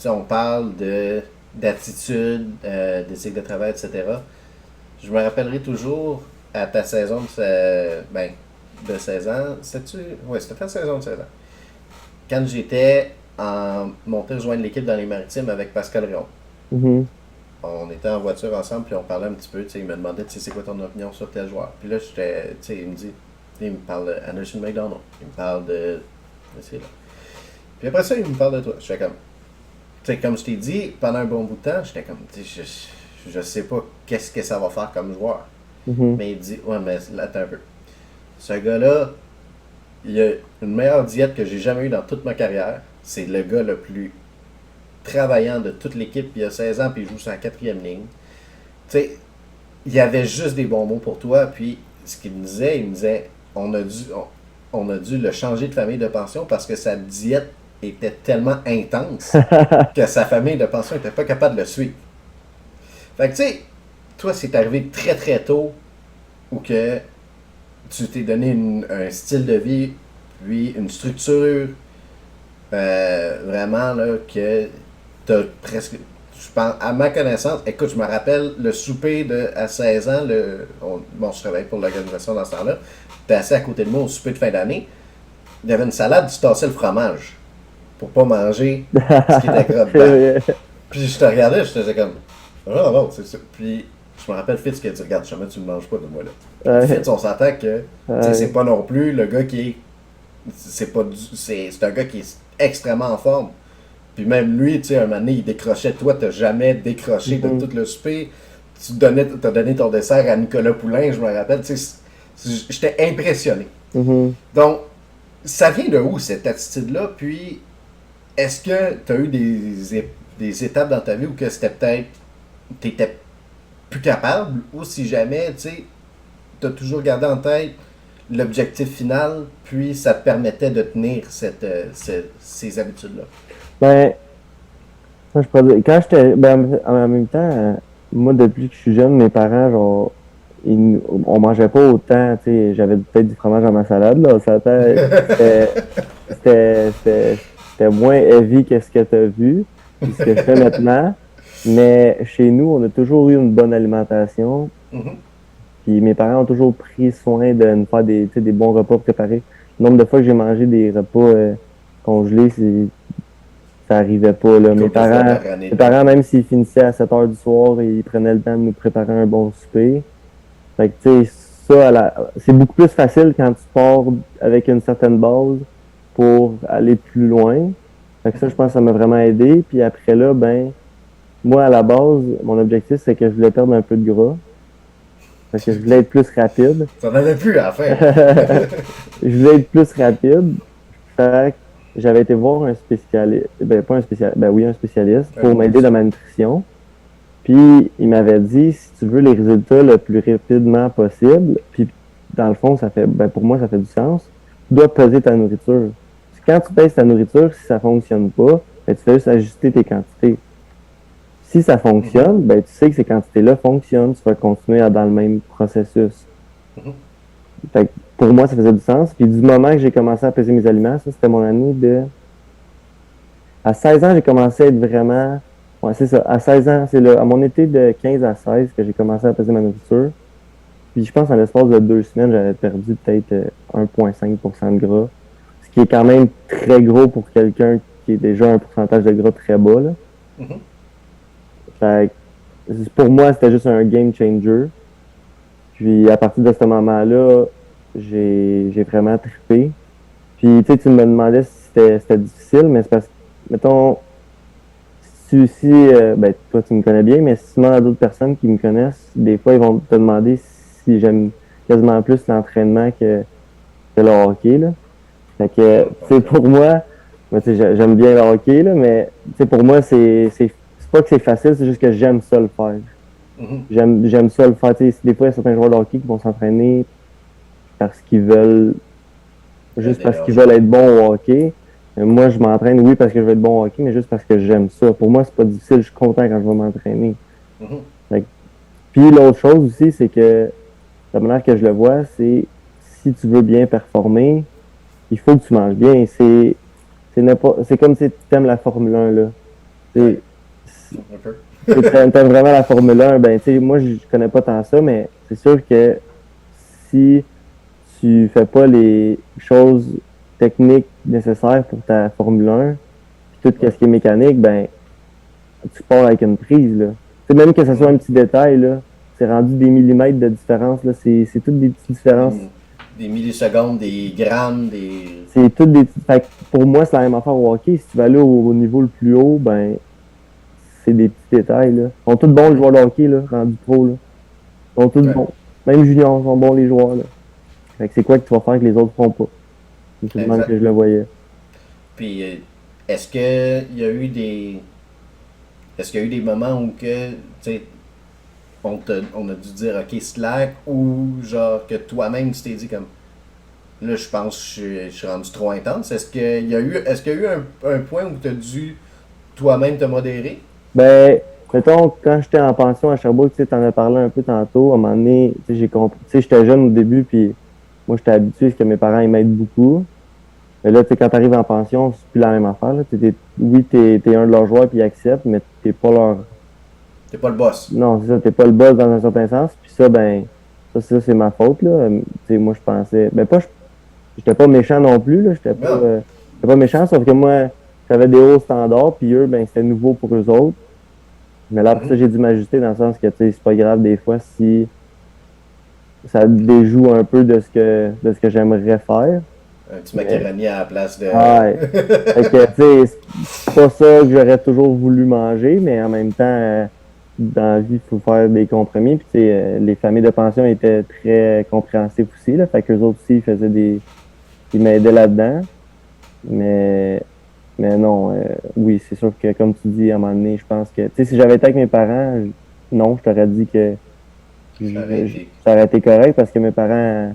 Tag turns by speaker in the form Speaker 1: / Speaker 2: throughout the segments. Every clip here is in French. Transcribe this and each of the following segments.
Speaker 1: sais, on parle d'attitude, d'éthique de travail, etc. Je me rappellerai toujours à ta saison de 16 ans. C'était-tu? Oui, c'était ta saison de 16 ans. Quand j'étais en montée rejoindre l'équipe dans les maritimes avec Pascal Rion.
Speaker 2: Mhm.
Speaker 1: On était en voiture ensemble, puis on parlait un petit peu. Il me demandait, c'est quoi ton opinion sur tel joueur. Puis là, il me dit, il me parle d'Anderson McDonald. Il me parle de. C'est là. Puis après ça, il me parle de toi. Je fais comme. Comme je t'ai dit, pendant un bon bout de temps, j'étais comme, je sais pas qu'est-ce que ça va faire comme joueur.
Speaker 2: Mhm.
Speaker 1: Mais il dit, ouais, mais là, attends un peu. Ce gars-là, il a une meilleure diète que j'ai jamais eue dans toute ma carrière. C'est le gars le plus travaillant de toute l'équipe. Il a 16 ans, puis il joue sur la quatrième ligne. Tu sais, il y avait juste des bons mots pour toi. Puis, ce qu'il me disait, on a dû le changer de famille de pension parce que sa diète était tellement intense que sa famille de pension n'était pas capable de le suivre. Fait que, tu sais, toi, c'est arrivé très très tôt où que tu t'es donné un style de vie, puis une structure vraiment là, que t'as presque. Je pense, à ma connaissance, écoute, je me rappelle le souper à 16 ans, bon, je travaillais pour l'organisation dans ce temps-là, t'es assis à côté de moi au souper de fin d'année, il y avait une salade, tu tassais le fromage pour pas manger ce qui était gras
Speaker 2: C'est
Speaker 1: dedans.
Speaker 2: vrai.
Speaker 1: Puis je te regardais, je te disais comme, oh non, c'est ça. Puis je me rappelle Fitz qui a dit, regarde, jamais tu ne manges pas de moi là. Puis
Speaker 2: Ouais,
Speaker 1: Fitz, on s'entend que, c'est
Speaker 2: ouais.
Speaker 1: pas non plus le gars qui est. C'est pas c'est un gars qui est extrêmement en forme. Puis même lui, tu sais, un moment donné, il décrochait. Toi, t'as jamais décroché de
Speaker 2: Mhm.
Speaker 1: tout le souper. T'as donné ton dessert à Nicolas Poulain, je me rappelle. Tu sais, j'étais impressionné.
Speaker 2: Mhm.
Speaker 1: Donc, ça vient de où cette attitude-là? Puis, est-ce que tu as eu des étapes dans ta vie où que c'était peut-être t'étais plus capable, ou si jamais, tu sais, t'as toujours gardé en tête l'objectif final, puis ça te permettait de tenir ces habitudes-là?
Speaker 2: Ben, moi, je pourrais dire, quand j'étais, ben, en même temps, moi, depuis que je suis jeune, mes parents, genre, on mangeait pas autant, tu sais, j'avais peut-être du fromage dans ma salade, là, c'était, c'était moins heavy que ce que tu as vu, puis ce que je fais maintenant, mais chez nous, on a toujours eu une bonne alimentation,
Speaker 1: Mhm.
Speaker 2: puis mes parents ont toujours pris soin de nous faire tu sais, des bons repas préparés. Le nombre de fois que j'ai mangé des repas congelés, ça arrivait pas, là.
Speaker 1: Une couple de fois par année,
Speaker 2: Mes
Speaker 1: là.
Speaker 2: parents, même s'ils finissaient à 7 heures du soir, ils prenaient le temps de nous préparer un bon souper. Fait que, tu sais, c'est beaucoup plus facile quand tu pars avec une certaine base pour aller plus loin. Fait que ça, je pense que ça m'a vraiment aidé. Puis après là, ben, moi, à la base, mon objectif, c'est que je voulais perdre un peu de gras. Fait que je voulais être plus rapide.
Speaker 1: T'en avais plus à la fin, là.
Speaker 2: Je voulais être plus rapide. Fait que j'avais été voir un spécialiste, ben pas un spécialiste, ben oui, un spécialiste
Speaker 1: Un
Speaker 2: pour m'aider dans
Speaker 1: nutrition.
Speaker 2: ma nutrition. Puis il m'avait dit si tu veux les résultats le plus rapidement possible, puis dans le fond, ben pour moi, ça fait du sens, tu dois peser ta nourriture. Parce que quand tu pèses ta nourriture, si ça fonctionne pas, ben, tu fais juste ajuster tes quantités. Si ça
Speaker 1: Mhm.
Speaker 2: fonctionne, ben tu sais que ces quantités-là fonctionnent, tu vas continuer dans le même processus.
Speaker 1: Mhm.
Speaker 2: Fait que pour moi, ça faisait du sens. Puis du moment que j'ai commencé à peser mes aliments, ça, c'était mon année de. À 16 ans, j'ai commencé à être vraiment. Ouais, c'est ça. À 16 ans, c'est à mon été de 15 à 16 que j'ai commencé à peser ma nourriture. Puis je pense en l'espace de 2 semaines, j'avais perdu peut-être 1,5% de gras. Ce qui est quand même très gros pour quelqu'un qui est déjà un pourcentage de gras très bas, là.
Speaker 1: Mhm.
Speaker 2: Fait que, pour moi, c'était juste un game changer. Puis à partir de ce moment-là, j'ai vraiment trippé. Puis tu me demandais si c'était difficile, mais c'est parce que, mettons, ben, toi tu me connais bien, mais si tu demandes à d'autres personnes qui me connaissent, des fois ils vont te demander si j'aime quasiment plus l'entraînement que le hockey, là. Fait que,
Speaker 1: Non,
Speaker 2: tu
Speaker 1: pas
Speaker 2: sais,
Speaker 1: vrai.
Speaker 2: pour moi, tu sais, j'aime bien le hockey, là, mais tu sais, pour moi, c'est pas que c'est facile, c'est juste que j'aime ça le faire.
Speaker 1: Mhm.
Speaker 2: J'aime ça le faire. Tu sais, des fois, il y a certains joueurs de hockey qui vont s'entraîner parce qu'ils veulent juste parce qu'ils
Speaker 1: D'énergie.
Speaker 2: veulent être bons au hockey. Moi, je m'entraîne, oui, parce que je veux être bon au hockey, mais juste parce que j'aime ça. Pour moi, c'est pas difficile, je suis content quand je vais m'entraîner.
Speaker 1: Mhm.
Speaker 2: Fait puis l'autre chose aussi, c'est que la manière que je le vois, c'est si tu veux bien performer, il faut que tu manges bien. C'est comme si tu aimes la Formule 1, là. Tu
Speaker 1: Un peu.
Speaker 2: t'aimes vraiment la Formule 1, ben, tu sais, moi, je connais pas tant ça, mais c'est sûr que si tu fais pas les choses techniques nécessaires pour ta Formule 1, puis tout
Speaker 1: Ouais.
Speaker 2: ce qui est mécanique, ben, tu pars avec une prise, là. Tu sais, même que ce soit un
Speaker 1: Mhm.
Speaker 2: petit détail, là, c'est rendu des millimètres de différence, là, c'est toutes des petites différences.
Speaker 1: Des, des millisecondes, des grammes, des.
Speaker 2: C'est toutes des petites... Fait que pour moi, c'est la même affaire au hockey. Si tu vas aller au niveau le plus haut, ben, c'est des petits détails, là. Ils sont tous bons, les
Speaker 1: Mhm.
Speaker 2: joueurs de hockey, là, rendus pro, là. Ils sont tous
Speaker 1: Ouais,
Speaker 2: bons. Même juniors sont bons, les joueurs, là. Fait que c'est quoi que tu vas faire que les autres font pas? C'est tout de même
Speaker 1: exact.
Speaker 2: que je le voyais.
Speaker 1: Puis, est-ce qu'il y a eu des. Est-ce qu'il y a eu des moments où que, tu sais, on a dû dire, OK, slack, ou genre que toi-même, tu t'es dit comme, là, je pense que je suis rendu trop intense. Est-ce qu'il y a eu un point où tu as dû toi-même te modérer?
Speaker 2: Ben, mettons, quand j'étais en pension à Sherbrooke, tu sais, t'en as parlé un peu tantôt, à un moment donné, tu sais, j'ai compris, tu sais, j'étais jeune au début, puis moi, j'étais habitué à ce que mes parents, ils m'aident beaucoup. Mais là, tu sais, quand t'arrives en pension, c'est plus la même affaire, là. Oui, t'es un de leurs joueurs, puis ils acceptent, mais t'es pas leur...
Speaker 1: T'es pas le boss.
Speaker 2: Non, c'est ça, t'es pas le boss dans un certain sens, puis ça, ben, ça, c'est ma faute, là. Tu sais, moi, je pensais... Ben, pas, j'étais pas méchant non plus, là,
Speaker 1: Non.
Speaker 2: j'étais pas méchant, sauf que moi, j'avais des hauts standards, puis eux, ben, c'était nouveau pour eux autres. Mais là, après ça,
Speaker 1: Mhm.
Speaker 2: j'ai dû m'ajuster dans le sens que, tu sais, c'est pas grave des fois si ça déjoue un peu de ce que j'aimerais faire.
Speaker 1: Un petit
Speaker 2: Mais,
Speaker 1: macaroni à la place de.
Speaker 2: ouais. Fait que, tu sais, c'est pas ça que j'aurais toujours voulu manger, mais en même temps, dans la vie, il faut faire des compromis. Puis, tu sais, les familles de pension étaient très compréhensifs aussi, là. Fait qu'eux autres aussi, ils m'aidaient là-dedans. Mais, mais non, oui, c'est sûr que, comme tu dis, à un moment donné, je pense que, tu sais, si j'avais été avec mes parents, non, je t'aurais dit que
Speaker 1: Ça aurait été.
Speaker 2: ça aurait été correct parce que mes parents,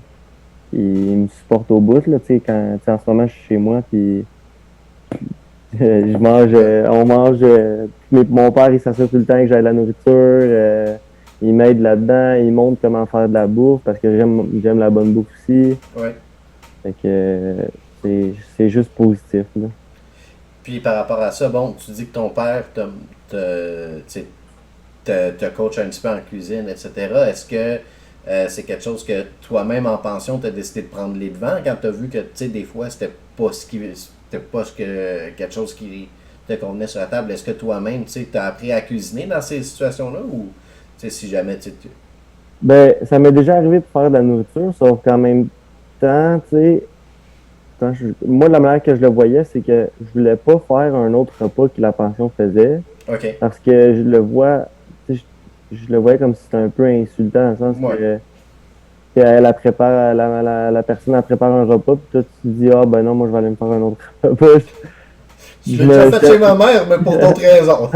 Speaker 2: ils me supportent au bout, là, tu sais, quand, tu sais, en ce moment, je suis chez moi, puis je mange,
Speaker 1: Ouais.
Speaker 2: on mange, mon père, il s'assure tout le temps que j'ai de la nourriture, il m'aide là-dedans, il montre comment faire de la bouffe parce que j'aime la bonne bouffe aussi.
Speaker 1: Ouais.
Speaker 2: Fait que, c'est juste positif, là.
Speaker 1: Puis par rapport à ça, bon, tu dis que ton père tu sais, te coach un petit peu en cuisine, etc. Est-ce que c'est quelque chose que toi-même en pension, tu as décidé de prendre les devants quand tu as vu que, tu sais, des fois, c'était pas quelque chose qui te convenait sur la table? Est-ce que toi-même, tu sais, t'as appris à cuisiner dans ces situations-là ou, tu sais, si jamais
Speaker 2: Ben, ça m'est déjà arrivé de faire de la nourriture, sauf qu'en même temps, tu sais, moi, la manière que je le voyais, c'est que je voulais pas faire un autre repas que la pension faisait,
Speaker 1: OK.
Speaker 2: parce que je le vois, tu sais, je le voyais comme si c'était un peu insultant, dans le sens
Speaker 1: Ouais.
Speaker 2: elle prépare, la personne, elle prépare un repas, puis toi, tu te dis, ah, ben non, moi, je vais aller me faire un autre repas.
Speaker 1: Je l'ai déjà fait chez ma mère, mais pour d'autres raisons.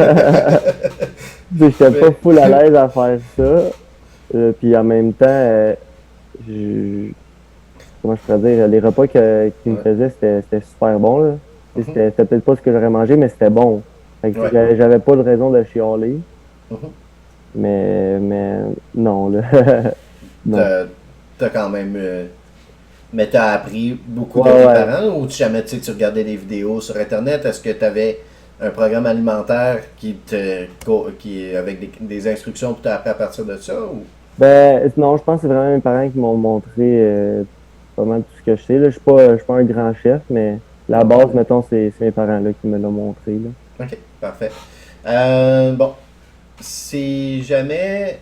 Speaker 2: J'étais pas
Speaker 1: Mais,
Speaker 2: full à l'aise à faire ça. Puis en même temps, je- comment je pourrais dire, les repas qu'ils me
Speaker 1: ouais.
Speaker 2: faisaient, c'était super bon, là. Tu sais,
Speaker 1: Mhm.
Speaker 2: c'était peut-être pas ce que j'aurais mangé, mais c'était bon. Fait que
Speaker 1: Ouais.
Speaker 2: j'avais pas de raison de chialer,
Speaker 1: Mhm.
Speaker 2: mais non, là. Non.
Speaker 1: T'as quand même. Mais t'as appris beaucoup de
Speaker 2: Ouais,
Speaker 1: tes
Speaker 2: ouais.
Speaker 1: parents ou jamais tu regardais des vidéos sur Internet? Est-ce que tu avais un programme alimentaire avec des instructions que tu as appris à partir de ça? Ou?
Speaker 2: Ben, non, je pense que c'est vraiment mes parents qui m'ont montré pas mal tout ce que je sais. Là. Je suis pas un grand chef, mais la base, mettons, c'est mes parents là, qui me l'ont montré. Là.
Speaker 1: Ok, parfait. Bon, si jamais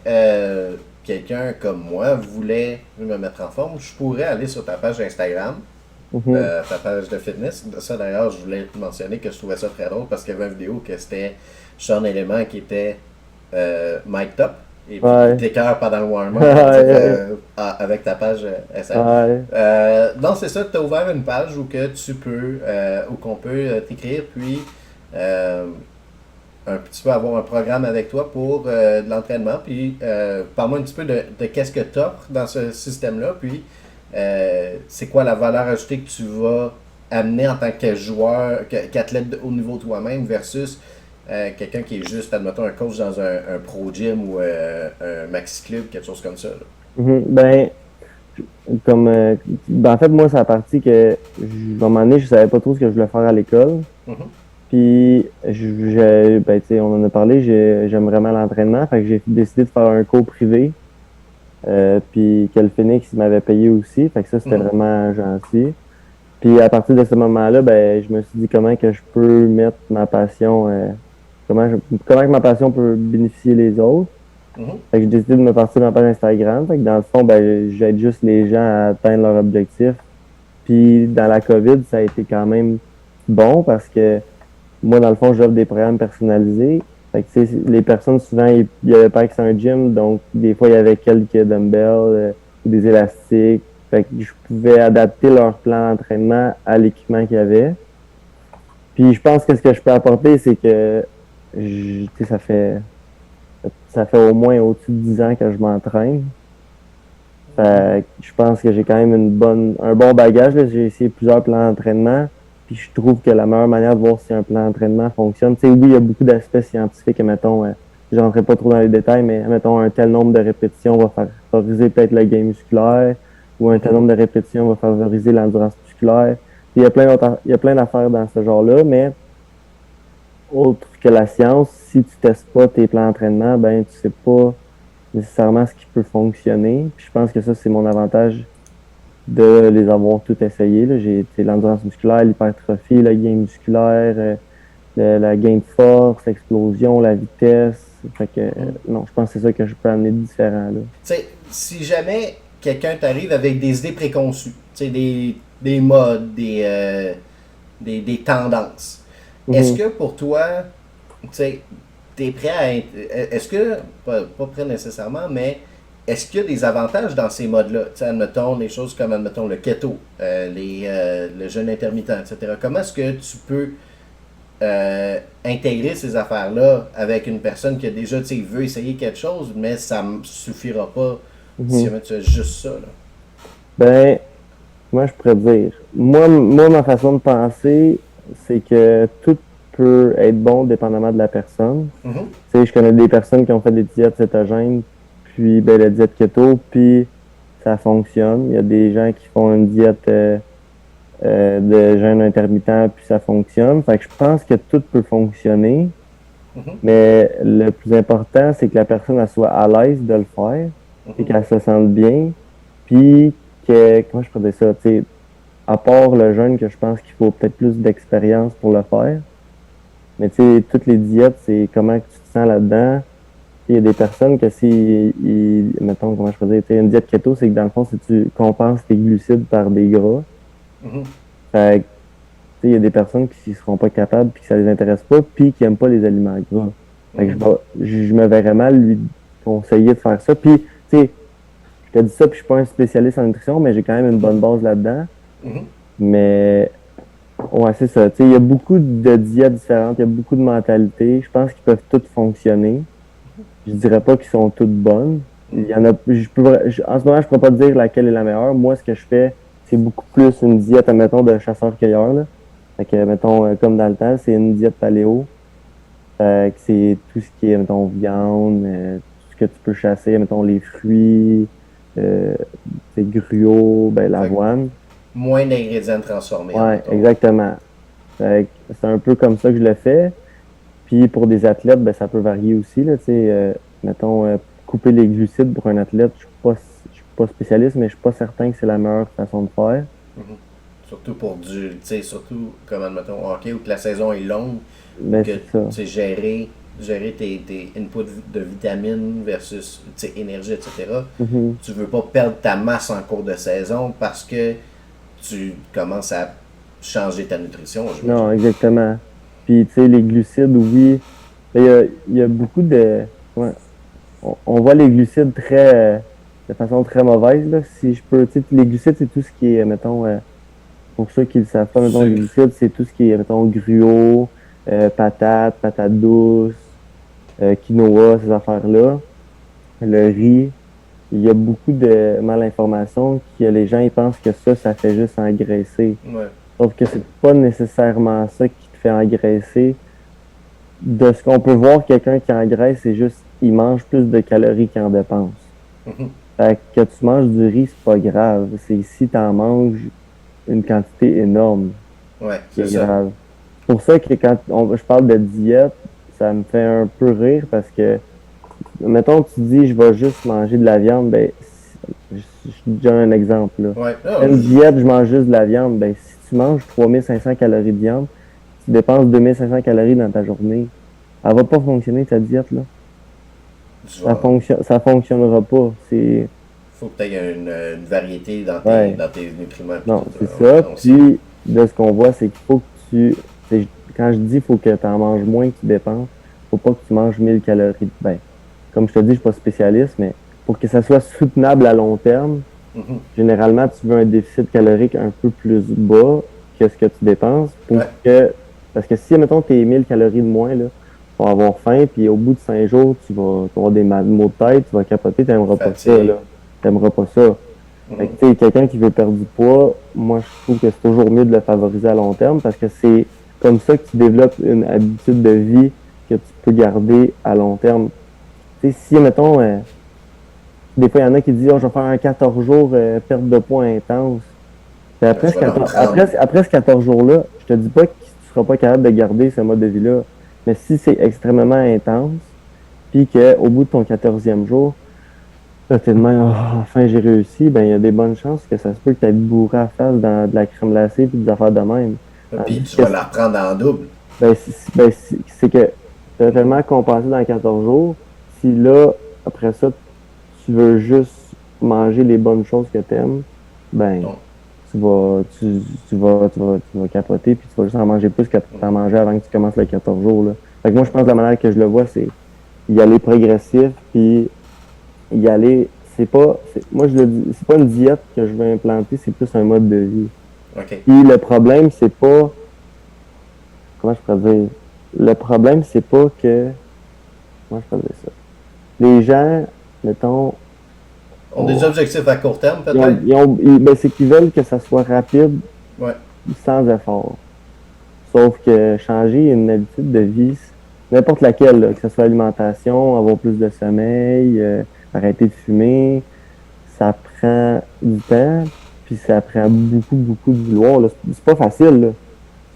Speaker 1: quelqu'un comme moi voulait me mettre en forme, je pourrais aller sur ta page Instagram,
Speaker 2: Mhm.
Speaker 1: ta page de fitness. Ça d'ailleurs, je voulais te mentionner que je trouvais ça très drôle parce qu'il y avait une vidéo que c'était Sean Element qui était mic'd up et puis il
Speaker 2: Ouais.
Speaker 1: t'écœure pendant le warm-up
Speaker 2: Ouais.
Speaker 1: avec ta page SM.
Speaker 2: Ouais.
Speaker 1: Donc c'est ça, tu as ouvert une page où que tu peux, où qu'on peut t'écrire puis euh, un petit peu avoir un programme avec toi pour de l'entraînement. Puis parle-moi un petit peu de qu'est-ce que tu offres dans ce système-là. Puis c'est quoi la valeur ajoutée que tu vas amener en tant que joueur, qu'athlète de haut niveau toi-même versus quelqu'un qui est juste, admettons, un coach dans un pro gym ou un maxi club, quelque chose comme ça. Là.
Speaker 2: Mhm. Ben, comme, ben, en fait, moi, c'est la partie que, à un moment donné, je savais pas trop ce que je voulais faire à l'école.
Speaker 1: Mhm.
Speaker 2: Puis, ben, tu sais, on en a parlé, j'aime vraiment l'entraînement. Fait que j'ai décidé de faire un cours privé. Puis que le Phoenix il m'avait payé aussi. Fait que ça, c'était
Speaker 1: Mhm.
Speaker 2: vraiment gentil. Puis à partir de ce moment-là, ben, je me suis dit comment que je peux mettre ma passion, comment que ma passion peut bénéficier les autres.
Speaker 1: Mhm.
Speaker 2: Fait que j'ai décidé de me partir dans ma page Instagram. Fait que dans le fond, ben, j'aide juste les gens à atteindre leur objectif. Puis dans la COVID, ça a été quand même bon parce que moi, dans le fond, j'offre des programmes personnalisés. Fait que, tu sais, les personnes, souvent, il n'y avait pas accès à un gym, donc des fois, il y avait quelques dumbbells ou des élastiques. Fait que je pouvais adapter leur plan d'entraînement à l'équipement qu'il y avait. Puis je pense que ce que je peux apporter, c'est que tu sais, ça fait au moins au-dessus de 10 ans que je m'entraîne. Fait que je pense que j'ai quand même un bon bagage. Là. J'ai essayé plusieurs plans d'entraînement. Puis je trouve que la meilleure manière de voir si un plan d'entraînement fonctionne, tu sais, oui, il y a beaucoup d'aspects scientifiques, mettons, je rentrerai pas trop dans les détails, mais mettons, un tel nombre de répétitions va favoriser peut-être le gain musculaire, ou un tel nombre de répétitions va favoriser l'endurance musculaire. Puis il y a plein d'affaires dans ce genre-là, mais autre que la science, si tu testes pas tes plans d'entraînement, ben tu sais pas nécessairement ce qui peut fonctionner. Puis je pense que ça, c'est mon avantage de les avoir toutes essayées. Là. J'ai l'endurance musculaire, l'hypertrophie, le gain musculaire, la gain de force, l'explosion, la vitesse. Fait que
Speaker 1: Mhm.
Speaker 2: non, je pense que c'est ça que je peux amener de différent. Là.
Speaker 1: Tu sais, si jamais quelqu'un t'arrive avec des idées préconçues, tu sais, des modes, des tendances, est-ce
Speaker 2: Mhm.
Speaker 1: que pour toi, tu sais, t'es prêt à. Est-ce que, pas prêt nécessairement, mais est-ce qu'il y a des avantages dans ces modes-là? Tu sais, admettons, les choses comme, admettons, le keto, le jeûne intermittent, etc. Comment est-ce que tu peux intégrer ces affaires-là avec une personne qui a déjà, tu sais, veut essayer quelque chose, mais ça ne suffira pas si
Speaker 2: Mhm.
Speaker 1: jamais tu fais juste ça, là.
Speaker 2: Ben, moi, je pourrais dire. Moi, ma façon de penser, c'est que tout peut être bon dépendamment de la personne.
Speaker 1: Mhm.
Speaker 2: Tu sais, je connais des personnes qui ont fait des diètes cétogènes, puis ben, la diète keto, puis ça fonctionne. Il y a des gens qui font une diète de jeûne intermittent, puis ça fonctionne. Fait que je pense que tout peut fonctionner,
Speaker 1: Mhm.
Speaker 2: mais le plus important, c'est que la personne elle soit à l'aise de le faire et
Speaker 1: Mhm.
Speaker 2: qu'elle se sente bien, puis comment je pourrais dire ça, tu sais, à part le jeûne, que je pense qu'il faut peut-être plus d'expérience pour le faire, mais tu sais, toutes les diètes, c'est comment que tu te sens là-dedans. Il y a des personnes que si, mettons, comment je peux dire, une diète keto, c'est que dans le fond, si tu compenses tes glucides par des gras,
Speaker 1: Mhm.
Speaker 2: fait que, tu sais, il y a des personnes qui ne seront pas capables, puis que ça les intéresse pas, puis qui n'aiment pas les aliments gras. Fait que
Speaker 1: Mhm.
Speaker 2: je me verrais mal lui conseiller de faire ça. Puis, tu sais, je te dis ça, puis je suis pas un spécialiste en nutrition, mais j'ai quand même une bonne base là-dedans.
Speaker 1: Mhm.
Speaker 2: Mais, ouais, c'est ça. Tu sais, il y a beaucoup de diètes différentes, il y a beaucoup de mentalités. Je pense qu'ils peuvent toutes fonctionner. Je dirais pas qu'ils sont toutes bonnes. Il y en a, en ce moment, je pourrais pas te dire laquelle est la meilleure. Moi, ce que je fais, c'est beaucoup plus une diète, admettons, de chasseur-cueilleur, là. Fait que, mettons, comme dans le temps, c'est une diète paléo. Fait que c'est tout ce qui est, mettons, viande, tout ce que tu peux chasser, mettons, les fruits, euh, c'est gruau, ben,
Speaker 1: Fait que
Speaker 2: l'avoine.
Speaker 1: moins d'ingrédients transformés,
Speaker 2: Ouais,
Speaker 1: admettons.
Speaker 2: exactement. Fait que c'est un peu comme ça que je le fais. Puis pour des athlètes, ben, ça peut varier aussi, là, tu sais, mettons, couper les glucides pour un athlète, je suis pas spécialiste, mais je suis pas certain que c'est la meilleure façon de faire.
Speaker 1: Mhm. Surtout pour du, tu sais, surtout comme admettons au hockey où que la saison est longue, ou
Speaker 2: Ben,
Speaker 1: que tu
Speaker 2: c'est ça.
Speaker 1: sais gérer tes inputs de vitamines versus tu sais, énergie, etc.
Speaker 2: Mhm.
Speaker 1: Tu veux pas perdre ta masse en cours de saison parce que tu commences à changer ta nutrition,
Speaker 2: Non,
Speaker 1: j'imagine.
Speaker 2: exactement. Puis, tu sais, les glucides, oui. Ben, il y a beaucoup de. Ouais, on voit les glucides de façon très mauvaise, là. Si je peux, tu sais, les glucides, c'est tout ce qui est, mettons, pour ceux qui ne le savent pas, mettons, les
Speaker 1: Sucre.
Speaker 2: glucides, c'est tout ce qui est, mettons, gruau, patates douces, quinoa, ces affaires-là. Le riz, il y a beaucoup de malinformation que les gens ils pensent que ça fait juste engraisser.
Speaker 1: Ouais.
Speaker 2: Sauf que c'est pas nécessairement ça qui te fait engraisser. De ce qu'on peut voir, quelqu'un qui engraisse, c'est juste il mange plus de calories qu'il en dépense.
Speaker 1: Mhm.
Speaker 2: Fait que tu manges du riz, c'est pas grave. C'est si tu en manges une quantité énorme
Speaker 1: Ouais,
Speaker 2: qui
Speaker 1: c'est
Speaker 2: est
Speaker 1: ça.
Speaker 2: grave. pour ça que je parle de diète, ça me fait un peu rire parce que, mettons, tu dis, je vais juste manger de la viande, ben, je donne un exemple, là.
Speaker 1: Ouais.
Speaker 2: Une diète, je mange juste de la viande, ben, si tu manges 3500 calories de viande, tu dépenses 2500 calories dans ta journée. Elle va pas fonctionner, ta diète, là. Ça fonctionnera pas.
Speaker 1: Faut que tu aies une variété
Speaker 2: Ouais.
Speaker 1: dans tes nutriments. Puis
Speaker 2: Non,
Speaker 1: tout,
Speaker 2: c'est ça.
Speaker 1: on sait.
Speaker 2: Puis, de ce qu'on voit, c'est qu'il faut que quand je dis faut que tu en manges moins que tu dépenses, faut pas que tu manges 1000 calories. Ben, comme je te dis, je suis pas spécialiste, mais pour que ça soit soutenable à long terme,
Speaker 1: Mhm.
Speaker 2: généralement, tu veux un déficit calorique un peu plus bas que ce que tu dépenses
Speaker 1: Ouais.
Speaker 2: parce que si, mettons, tes 1000 calories de moins, là, tu vas avoir faim, puis au bout de 5 jours, tu vas avoir des maux de tête, tu vas capoter, t'aimeras pas ça,
Speaker 1: Fatigue.
Speaker 2: là. T'aimeras pas ça. Fait que,
Speaker 1: Mhm.
Speaker 2: tu sais, quelqu'un qui veut perdre du poids, moi, je trouve que c'est toujours mieux de le favoriser à long terme parce que c'est comme ça que tu développes une habitude de vie que tu peux garder à long terme. Tu sais, si, mettons, des fois, il y en a qui disent, oh, je vais faire un 14 jours perte de poids intense. Puis
Speaker 1: Ben, tu vas l'en prendre.
Speaker 2: après ce 14 jours-là, je te dis pas que tu seras pas capable de garder ce mode de vie-là. Mais si c'est extrêmement intense, puis qu'au bout de ton 14e jour, là, t'es de même, oh, enfin j'ai réussi, ben il y a des bonnes chances que ça se peut que tu aies bourré à face dans de la crème glacée puis des affaires de même.
Speaker 1: Puis
Speaker 2: Tandis
Speaker 1: tu
Speaker 2: que
Speaker 1: vas la reprendre en double.
Speaker 2: c'est que tu as tellement compensé dans 14 jours, si là, après ça, tu veux juste manger les bonnes choses que tu aimes, ben
Speaker 1: Donc,
Speaker 2: tu vas capoter puis tu vas juste en manger plus que tu en mangeais avant que tu commences les 14 jours. Là. Fait que moi, je pense que la manière que je le vois, c'est y aller progressif puis y aller. Moi, je le dis, c'est pas une diète que je veux implanter, c'est plus un mode de vie.
Speaker 1: OK.
Speaker 2: Puis le problème, c'est pas, comment je pourrais dire, le problème, c'est pas que, comment je pourrais dire ça? Les gens, mettons,
Speaker 1: On a des objectifs à court terme,
Speaker 2: ils ont,
Speaker 1: peut-être?
Speaker 2: ben, c'est qu'ils veulent que ça soit rapide,
Speaker 1: Ouais.
Speaker 2: sans effort. Sauf que changer une habitude de vie, n'importe laquelle, là, que ce soit l'alimentation, avoir plus de sommeil, arrêter de fumer, ça prend du temps, puis ça prend beaucoup, beaucoup de vouloir. Là. C'est pas facile, là.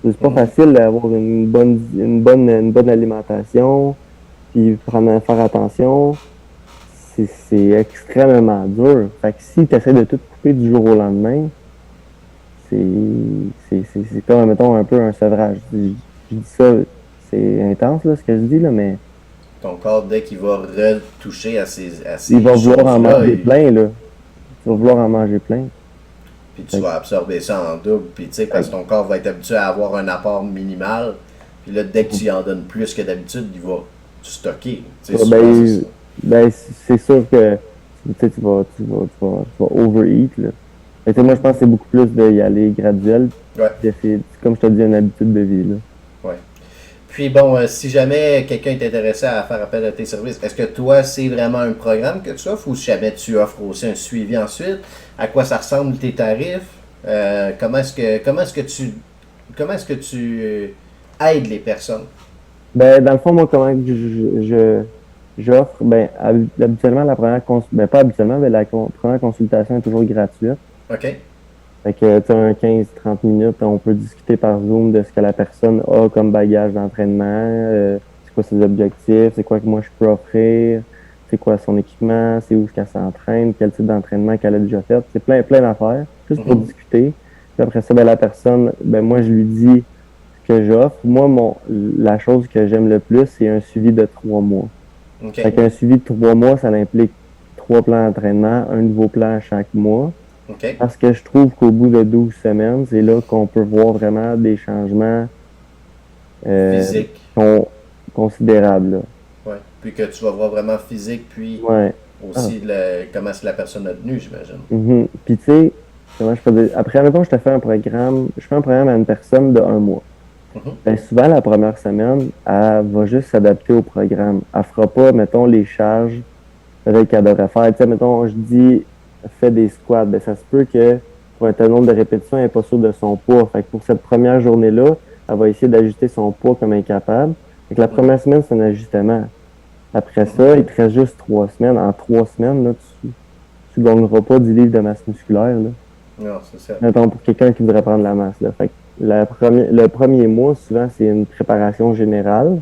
Speaker 2: C'est pas
Speaker 1: Mhm.
Speaker 2: facile d'avoir une bonne alimentation, puis faire attention. C'est extrêmement dur. Fait que si tu essaies de tout couper du jour au lendemain, c'est c'est comme, mettons, un peu un sevrage. Je dis ça, c'est intense, là, ce que je dis, là, mais
Speaker 1: Ton corps, dès qu'il va retoucher à
Speaker 2: il
Speaker 1: ces
Speaker 2: va vouloir en
Speaker 1: choses-là,
Speaker 2: manger plein, là. Il va vouloir en manger plein.
Speaker 1: puis tu
Speaker 2: Fait
Speaker 1: vas absorber ça en double. Puis tu sais, parce que ton corps va être habitué à avoir un apport minimal. Puis là, dès que tu y en donnes plus que d'habitude, il va stocker. Tu sais,
Speaker 2: que,
Speaker 1: souvent, c'est ça.
Speaker 2: c'est sûr que tu sais, tu vas overeat, là. Fait que, moi, je pense que c'est beaucoup plus d'y aller graduel.
Speaker 1: Ouais,
Speaker 2: Comme je te dis, une habitude de vie, là.
Speaker 1: ouais. Puis bon, si jamais quelqu'un est intéressé à faire appel à tes services, est-ce que toi, c'est vraiment un programme que tu offres ou si jamais tu offres aussi un suivi ensuite? À quoi ça ressemble tes tarifs? Comment est-ce que tu aides les personnes?
Speaker 2: Ben, dans le fond, moi, comment que j'offre, ben, habituellement, ben, pas habituellement, mais première consultation est toujours gratuite.
Speaker 1: OK?
Speaker 2: Fait que, tu as un 15-30 minutes, on peut discuter par Zoom de ce que la personne a comme bagage d'entraînement, c'est quoi ses objectifs, c'est quoi que moi je peux offrir, c'est quoi son équipement, c'est où est-ce qu'elle s'entraîne, quel type d'entraînement qu'elle a déjà fait. C'est plein d'affaires, juste pour
Speaker 1: Mhm.
Speaker 2: discuter. Puis après ça, ben, la personne, ben, moi, je lui dis ce que j'offre. Moi, la chose que j'aime le plus, c'est un suivi de 3 mois. Fait
Speaker 1: OK?
Speaker 2: qu'un suivi de 3 mois, ça implique 3 plans d'entraînement, un nouveau plan chaque mois.
Speaker 1: OK?
Speaker 2: Parce que je trouve qu'au bout de 12 semaines, c'est là qu'on peut voir vraiment des changements euh,
Speaker 1: Physique.
Speaker 2: con- considérables. Là.
Speaker 1: Ouais. Puis que tu vas voir vraiment physique, puis
Speaker 2: Ouais. Ah.
Speaker 1: aussi comment est-ce que la personne a tenu, j'imagine.
Speaker 2: Mhm. Puis tu sais, comment je peux dire, après, mettons, je fais un programme à une personne de 1 mois.
Speaker 1: Mhm.
Speaker 2: Ben, souvent, la première semaine, elle va juste s'adapter au programme. Elle fera pas, mettons, les charges qu'elle devrait faire. Tu sais, mettons, je dis, fais des squats. Ben, ça se peut que pour un tel nombre de répétitions, elle n'est pas sûre de son poids. Fait que pour cette première journée-là, elle va essayer d'ajuster son poids comme incapable. Fait que la
Speaker 1: Mhm.
Speaker 2: première semaine, c'est un ajustement. Après
Speaker 1: Mhm.
Speaker 2: ça, il te reste juste 3 semaines. En 3 semaines, là, tu gagneras pas 10 livres de masse musculaire. Là.
Speaker 1: Non, c'est ça.
Speaker 2: Mettons, pour quelqu'un qui voudrait prendre la masse. Là. Fait que le premier mois, souvent, c'est une préparation générale.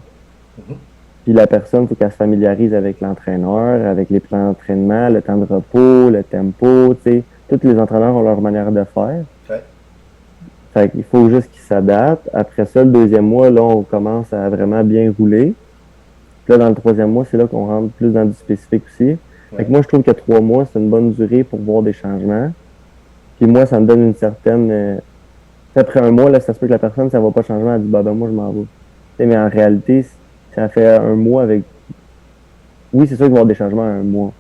Speaker 1: Mhm.
Speaker 2: Puis la personne, il faut qu'elle se familiarise avec l'entraîneur, avec les plans d'entraînement, le temps de repos, le tempo, tu sais. Tous les entraîneurs ont leur manière de faire.
Speaker 1: Ouais.
Speaker 2: Fait qu'il faut juste qu'ils s'adaptent. Après ça, le deuxième mois, là, on commence à vraiment bien rouler. Puis là, dans le troisième mois, c'est là qu'on rentre plus dans du spécifique aussi. Fait que moi, je trouve que 3 mois, c'est une bonne durée pour voir des changements. Puis moi, ça me donne une certaine... après un mois, là, ça se peut que la personne, ça va pas changer, elle dit, bah, ben, moi, je m'en vais. T'sais, mais en réalité, ça fait un mois avec... Oui, c'est sûr qu'il va y avoir des changements en un mois.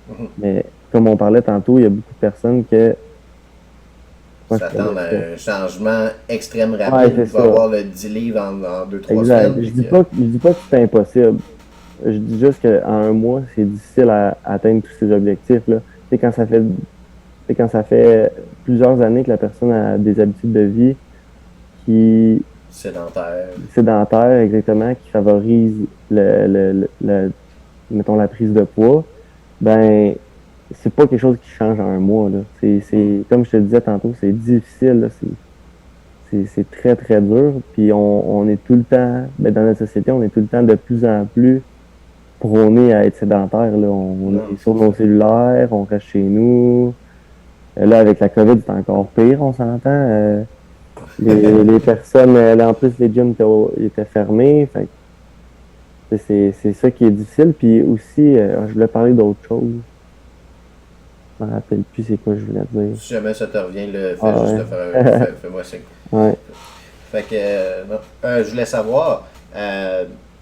Speaker 1: Mhm.
Speaker 2: Mais comme on parlait tantôt, il y a beaucoup de personnes que... Moi, je
Speaker 1: S'attendre
Speaker 2: connais
Speaker 1: à un changement extrême
Speaker 2: ça.
Speaker 1: rapide.
Speaker 2: Ouais, c'est
Speaker 1: Tu vas
Speaker 2: ça.
Speaker 1: avoir le 10 livres en 2-3
Speaker 2: Exact.
Speaker 1: semaines.
Speaker 2: Je dis pas que c'est impossible. Je dis juste qu'en un mois, c'est difficile à atteindre tous ces objectifs-là. C'est quand ça fait plusieurs années que la personne a des habitudes de vie qui
Speaker 1: Sédentaire.
Speaker 2: sédentaires, exactement, qui favorisent mettons, la prise de poids, ben, c'est pas quelque chose qui change en un mois, là. Comme je te disais tantôt, c'est difficile, là. C'est très, très dur. Puis on est tout le temps, ben, dans notre société, on est tout le temps de plus en plus prôné à être sédentaire, là. On
Speaker 1: Non,
Speaker 2: est sur
Speaker 1: c'est
Speaker 2: nos
Speaker 1: ça.
Speaker 2: cellulaires, on reste chez nous. Là, avec la COVID, c'est encore pire, on s'entend. Les personnes, là, en plus, les gyms étaient fermés. Fait que c'est ça qui est difficile. Puis aussi, je voulais parler d'autre chose. Je me rappelle plus c'est quoi je voulais dire.
Speaker 1: Si jamais ça te revient, fais
Speaker 2: Ah
Speaker 1: juste
Speaker 2: ouais.
Speaker 1: le faire. Fais-moi signe.
Speaker 2: Ouais.
Speaker 1: Fait que, non. Je voulais savoir,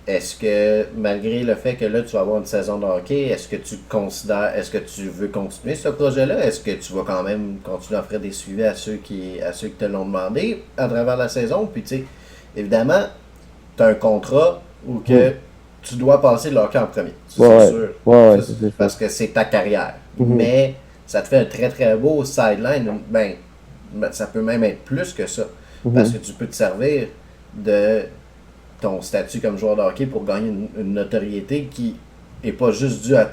Speaker 1: est-ce que malgré le fait que là tu vas avoir une saison de hockey, est-ce que tu veux continuer ce projet-là? Est-ce que tu vas quand même continuer à faire des suivis à ceux qui te l'ont demandé à travers la saison? Puis tu sais, évidemment, tu as un contrat où que
Speaker 2: Mhm.
Speaker 1: tu dois passer le hockey en premier. Ça,
Speaker 2: Ouais,
Speaker 1: c'est
Speaker 2: ouais.
Speaker 1: sûr.
Speaker 2: Ouais, ouais,
Speaker 1: Ça,
Speaker 2: c'est ça.
Speaker 1: parce que c'est ta carrière.
Speaker 2: Mhm.
Speaker 1: Mais ça te fait un très très beau sideline. Ça peut même être plus que ça. Parce que
Speaker 2: Mhm.
Speaker 1: tu peux te servir de ton statut comme joueur de hockey pour gagner une notoriété qui est pas juste due à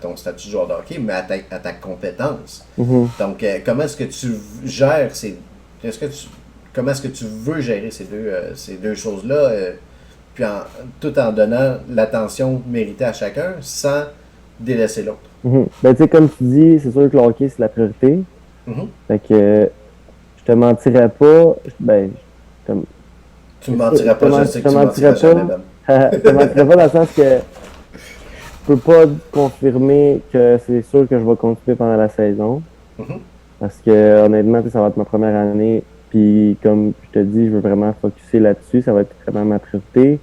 Speaker 1: ton statut de joueur de hockey, mais à ta compétence.
Speaker 2: Mhm.
Speaker 1: Donc, comment est-ce que tu gères est-ce que tu, comment est-ce que tu veux gérer ces deux choses-là, puis tout en donnant l'attention méritée à chacun sans délaisser l'autre?
Speaker 2: Mhm. Ben, tu sais, comme tu dis, c'est sûr que le hockey, c'est la priorité.
Speaker 1: Mhm.
Speaker 2: Fait que je te mentirais pas. Ben, je te,
Speaker 1: Tu me mentirais pas, je sais
Speaker 2: je
Speaker 1: que
Speaker 2: te
Speaker 1: tu
Speaker 2: mentirais
Speaker 1: mentiras jamais,
Speaker 2: pas.
Speaker 1: même.
Speaker 2: Je te mentirais pas dans le sens que je peux pas confirmer que c'est sûr que je vais continuer pendant la saison.
Speaker 1: Mhm.
Speaker 2: Parce que honnêtement, tu sais, ça va être ma première année. Puis comme je te dis, je veux vraiment focuser là-dessus. Ça va être vraiment ma priorité.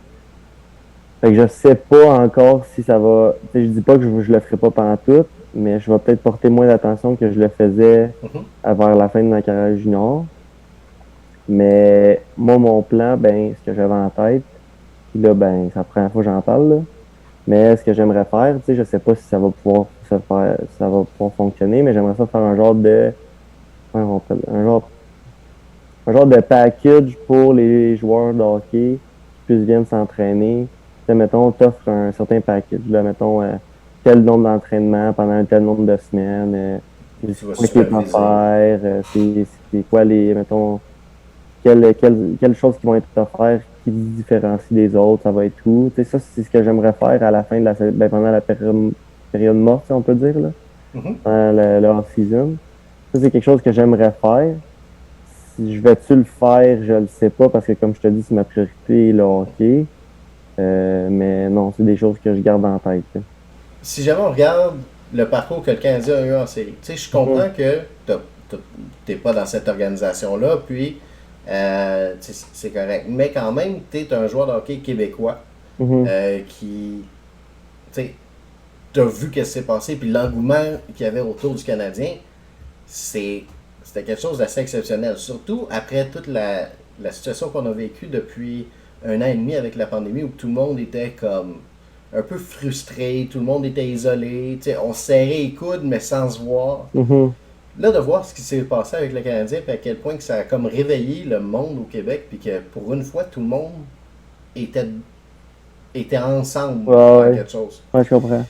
Speaker 2: Fait que je sais pas encore si ça va. Tu sais, je dis pas que je le ferai pas pendant tout, mais je vais peut-être porter moins d'attention que je le faisais
Speaker 1: Mhm.
Speaker 2: vers la fin de ma carrière junior. Mais moi, mon plan, ben, ce que j'avais en tête, puis là, ben, c'est la première fois que j'en parle, là. Mais ce que j'aimerais faire, tu sais, je sais pas si ça va pouvoir se faire, ça va pouvoir fonctionner, mais j'aimerais ça faire un genre de, comment on appelle, un genre de package pour les joueurs de hockey qui puissent venir s'entraîner. Tu sais, mettons, t'offres un certain package, là, mettons, tel nombre d'entraînements pendant un tel nombre de semaines,
Speaker 1: Tu vas
Speaker 2: c'est quoi qui est à
Speaker 1: superviser.
Speaker 2: faire, c'est quoi les, mettons, quelles choses qui vont être offertes qui se différencient des autres, ça va être où. Tu sais, ça, c'est ce que j'aimerais faire à la fin de ben, pendant la période morte, si on peut dire, là,
Speaker 1: Mhm.
Speaker 2: pendant le off-season. Ça, c'est quelque chose que j'aimerais faire. Si je vais-tu le faire, je le sais pas, parce que comme je te dis, c'est ma priorité, le hockey. Mais non, c'est des choses que je garde en tête, là.
Speaker 1: Si jamais on regarde le parcours que le Canadien a eu en série, tu sais, je comprends
Speaker 2: Mhm.
Speaker 1: que t'es pas dans cette organisation-là, puis tu sais, c'est correct. Mais quand même, tu es un joueur de hockey québécois
Speaker 2: Mhm.
Speaker 1: qui, tu sais, t'as vu ce qui s'est passé, puis l'engouement qu'il y avait autour du Canadien, c'était quelque chose d'assez exceptionnel. Surtout après toute la situation qu'on a vécue depuis 1 an et demi avec la pandémie, où tout le monde était comme un peu frustré, tout le monde était isolé, tu sais, on se serrait les coudes, mais sans se voir.
Speaker 2: Mhm.
Speaker 1: Là, de voir ce qui s'est passé avec le Canadien, puis à quel point que ça a comme réveillé le monde au Québec, puis que pour une fois, tout le monde était, était ensemble
Speaker 2: Ouais,
Speaker 1: pour faire
Speaker 2: ouais,
Speaker 1: quelque chose.
Speaker 2: ouais, je comprends.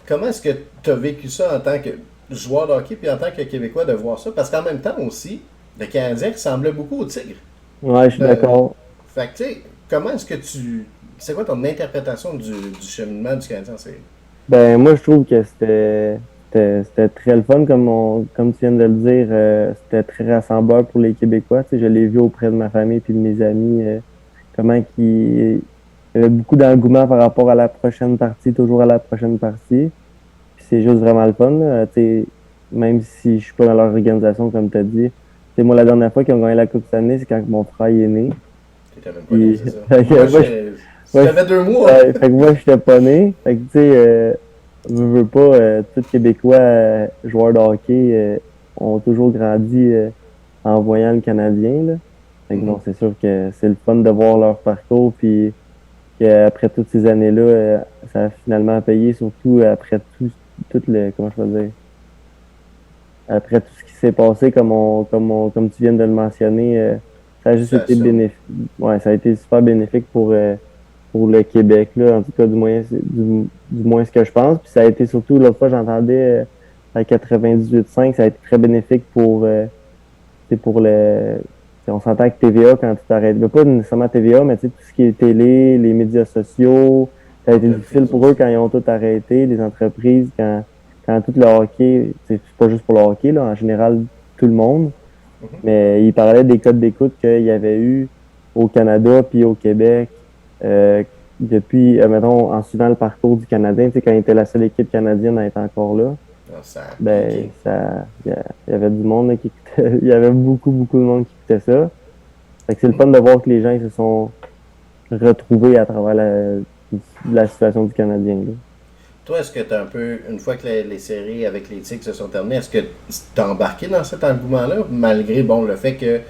Speaker 1: Comment est-ce que tu as vécu ça en tant que joueur de hockey, puis en tant que Québécois de voir ça? Parce qu'en même temps aussi, le Canadien ressemblait beaucoup au Tigre.
Speaker 2: Ouais, je suis
Speaker 1: Euh,
Speaker 2: d'accord.
Speaker 1: Fait que, tu sais, comment est-ce que tu. C'est quoi ton interprétation du cheminement du Canadien en série?
Speaker 2: Ben, moi, je trouve que c'était très le fun, comme tu viens de le dire. C'était très rassembleur pour les Québécois. Tu sais, je l'ai vu auprès de ma famille puis de mes amis, comment il y avait beaucoup d'engouement par rapport à la prochaine partie, toujours à la prochaine partie. Puis c'est juste vraiment le fun, là. Tu sais, même si je suis pas dans leur organisation, comme tu as dit. Tu sais, moi, la dernière fois qu'ils ont gagné la Coupe Stanley, c'est quand mon frère est né.
Speaker 1: T'étais même pas né,
Speaker 2: Puis,
Speaker 1: c'est ça.
Speaker 2: fait que
Speaker 1: Moi,
Speaker 2: moi, moi,
Speaker 1: j'avais 2 mois.
Speaker 2: ouais, fait que moi, j'étais pas né. Fait que, tu sais, veux pas, tous Québécois, joueurs de hockey, ont toujours grandi, en voyant le Canadien, là. Fait que
Speaker 1: Mhm.
Speaker 2: non, c'est sûr que c'est le fun de voir leur parcours, puis qu'après toutes ces années-là, ça a finalement payé, surtout après tout le, comment je peux dire, après tout ce qui s'est passé, comme tu viens de le mentionner, ça a juste été
Speaker 1: Situation.
Speaker 2: bénéfique. Ouais, ça a été super bénéfique pour le Québec, là, en tout cas, du moins ce que je pense. Puis ça a été surtout, l'autre fois, j'entendais à 98.5, ça a été très bénéfique c'est pour le. On s'entend avec TVA quand tu t'arrêtes. Mais pas nécessairement TVA, mais tout ce qui est télé, les médias sociaux, ça a été difficile
Speaker 1: L'entreprise
Speaker 2: pour eux
Speaker 1: aussi.
Speaker 2: quand ils ont tout arrêté, les entreprises, quand tout le hockey, c'est pas juste pour le hockey, là, en général, tout le monde.
Speaker 1: Mhm.
Speaker 2: Mais ils parlaient des codes d'écoute qu'il y avait eu au Canada puis au Québec euh, depuis, mettons, en suivant le parcours du Canadien, tu sais, quand il était la seule équipe canadienne à être encore là,
Speaker 1: Ah, ça a
Speaker 2: ben,
Speaker 1: piqué.
Speaker 2: il y avait du monde là, qui écoutait, il y avait beaucoup, beaucoup de monde qui écoutait ça. Fait que c'est le
Speaker 1: Mhm.
Speaker 2: fun de voir que les gens ils se sont retrouvés à travers la situation du Canadien, là.
Speaker 1: Toi, est-ce que tu as un peu, une fois que les séries avec les Tigres se sont terminées, est-ce que tu as embarqué dans cet engouement-là, malgré bon, le fait que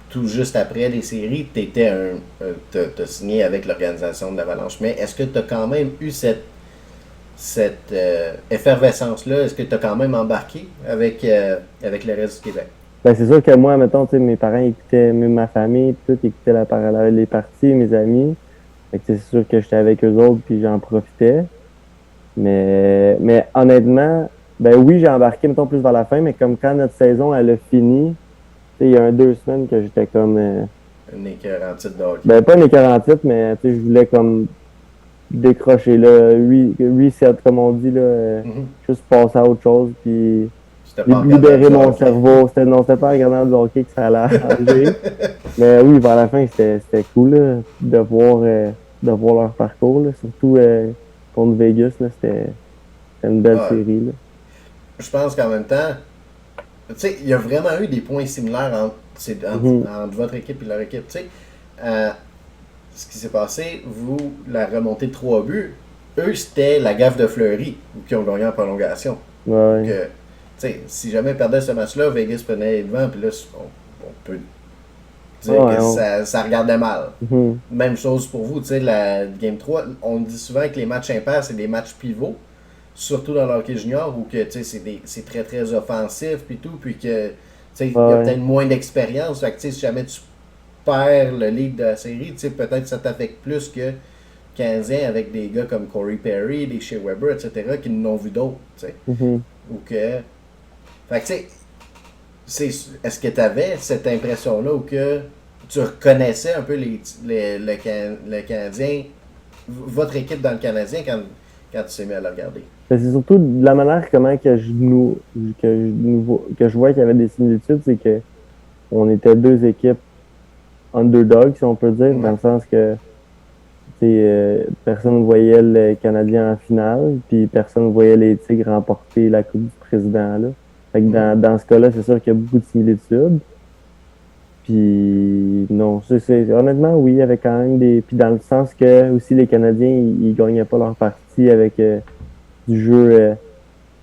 Speaker 1: tout juste après les séries, t'as signé avec l'organisation de l'Avalanche, mais est-ce que tu as quand même eu cette effervescence-là? Est-ce que tu as quand même embarqué avec le reste du Québec?
Speaker 2: Ben, c'est sûr que moi, mettons, tu sais, mes parents écoutaient, même ma famille, tout écoutait les parties, mes amis. Fait que c'est sûr que j'étais avec eux autres, puis j'en profitais. Mais honnêtement, ben oui, j'ai embarqué, mettons, plus vers la fin, mais comme quand notre saison, elle a fini, tu sais, il y a 2 semaines que j'étais comme,
Speaker 1: Un écœur en titre de hockey.
Speaker 2: ben pas une 47, mais tu sais, je voulais comme décrocher, là, reset, comme on dit, là,
Speaker 1: Mhm.
Speaker 2: juste passer à autre chose, puis
Speaker 1: C'était pas en regardant
Speaker 2: libérer
Speaker 1: du
Speaker 2: mon
Speaker 1: hockey.
Speaker 2: cerveau. Non, c'était pas en regardant du hockey que ça allait arranger. Mais oui, vers la fin, c'était cool, là, de voir leur parcours, là, surtout contre Vegas, là, c'était une belle
Speaker 1: Ah,
Speaker 2: série, là.
Speaker 1: je pense qu'en même temps, tu sais, il y a vraiment eu des points similaires
Speaker 2: Mhm.
Speaker 1: entre votre équipe et leur équipe. Tu sais, euh, ce qui s'est passé, vous, la remontée de 3 buts, eux, c'était la gaffe de Fleury qui ont gagné en prolongation. Donc,
Speaker 2: Ouais,
Speaker 1: tu sais, si jamais ils perdaient ce match-là, Vegas prenait les devants, puis là, on peut
Speaker 2: ouais,
Speaker 1: dire
Speaker 2: ouais,
Speaker 1: que ça regardait mal.
Speaker 2: mhm.
Speaker 1: Même chose pour vous, tu sais, la Game 3, on dit souvent que les matchs impairs, c'est des matchs pivots, surtout dans le hockey junior, où que, c'est très très offensif, puis tout, puis que, il y a
Speaker 2: Ouais,
Speaker 1: peut-être moins d'expérience, fait que, si jamais tu perds le lead de la série, peut-être ça t'affecte plus que 15 ans avec des gars comme Corey Perry, des Shea Weber, etc., qui n'ont vu d'autres, tu sais.
Speaker 2: mhm.
Speaker 1: Ou que. Fait que, est-ce que tu avais cette impression-là ou que tu reconnaissais un peu le Canadien, votre équipe dans le Canadien quand tu t'es mis à le regarder?
Speaker 2: Mais c'est surtout de la manière comment que je vois qu'il y avait des similitudes, c'est que on était deux équipes underdogs, si on peut dire, dans
Speaker 1: Ouais.
Speaker 2: le sens que personne ne voyait le Canadien en finale, puis personne ne voyait les Tigres remporter la Coupe du Président, là. Fait que
Speaker 1: Mhm.
Speaker 2: dans ce cas-là, c'est sûr qu'il y a beaucoup de similitudes. Puis non, honnêtement, oui, il y avait quand même des. Puis dans le sens que aussi les Canadiens, ils gagnaient pas leur partie avec du jeu.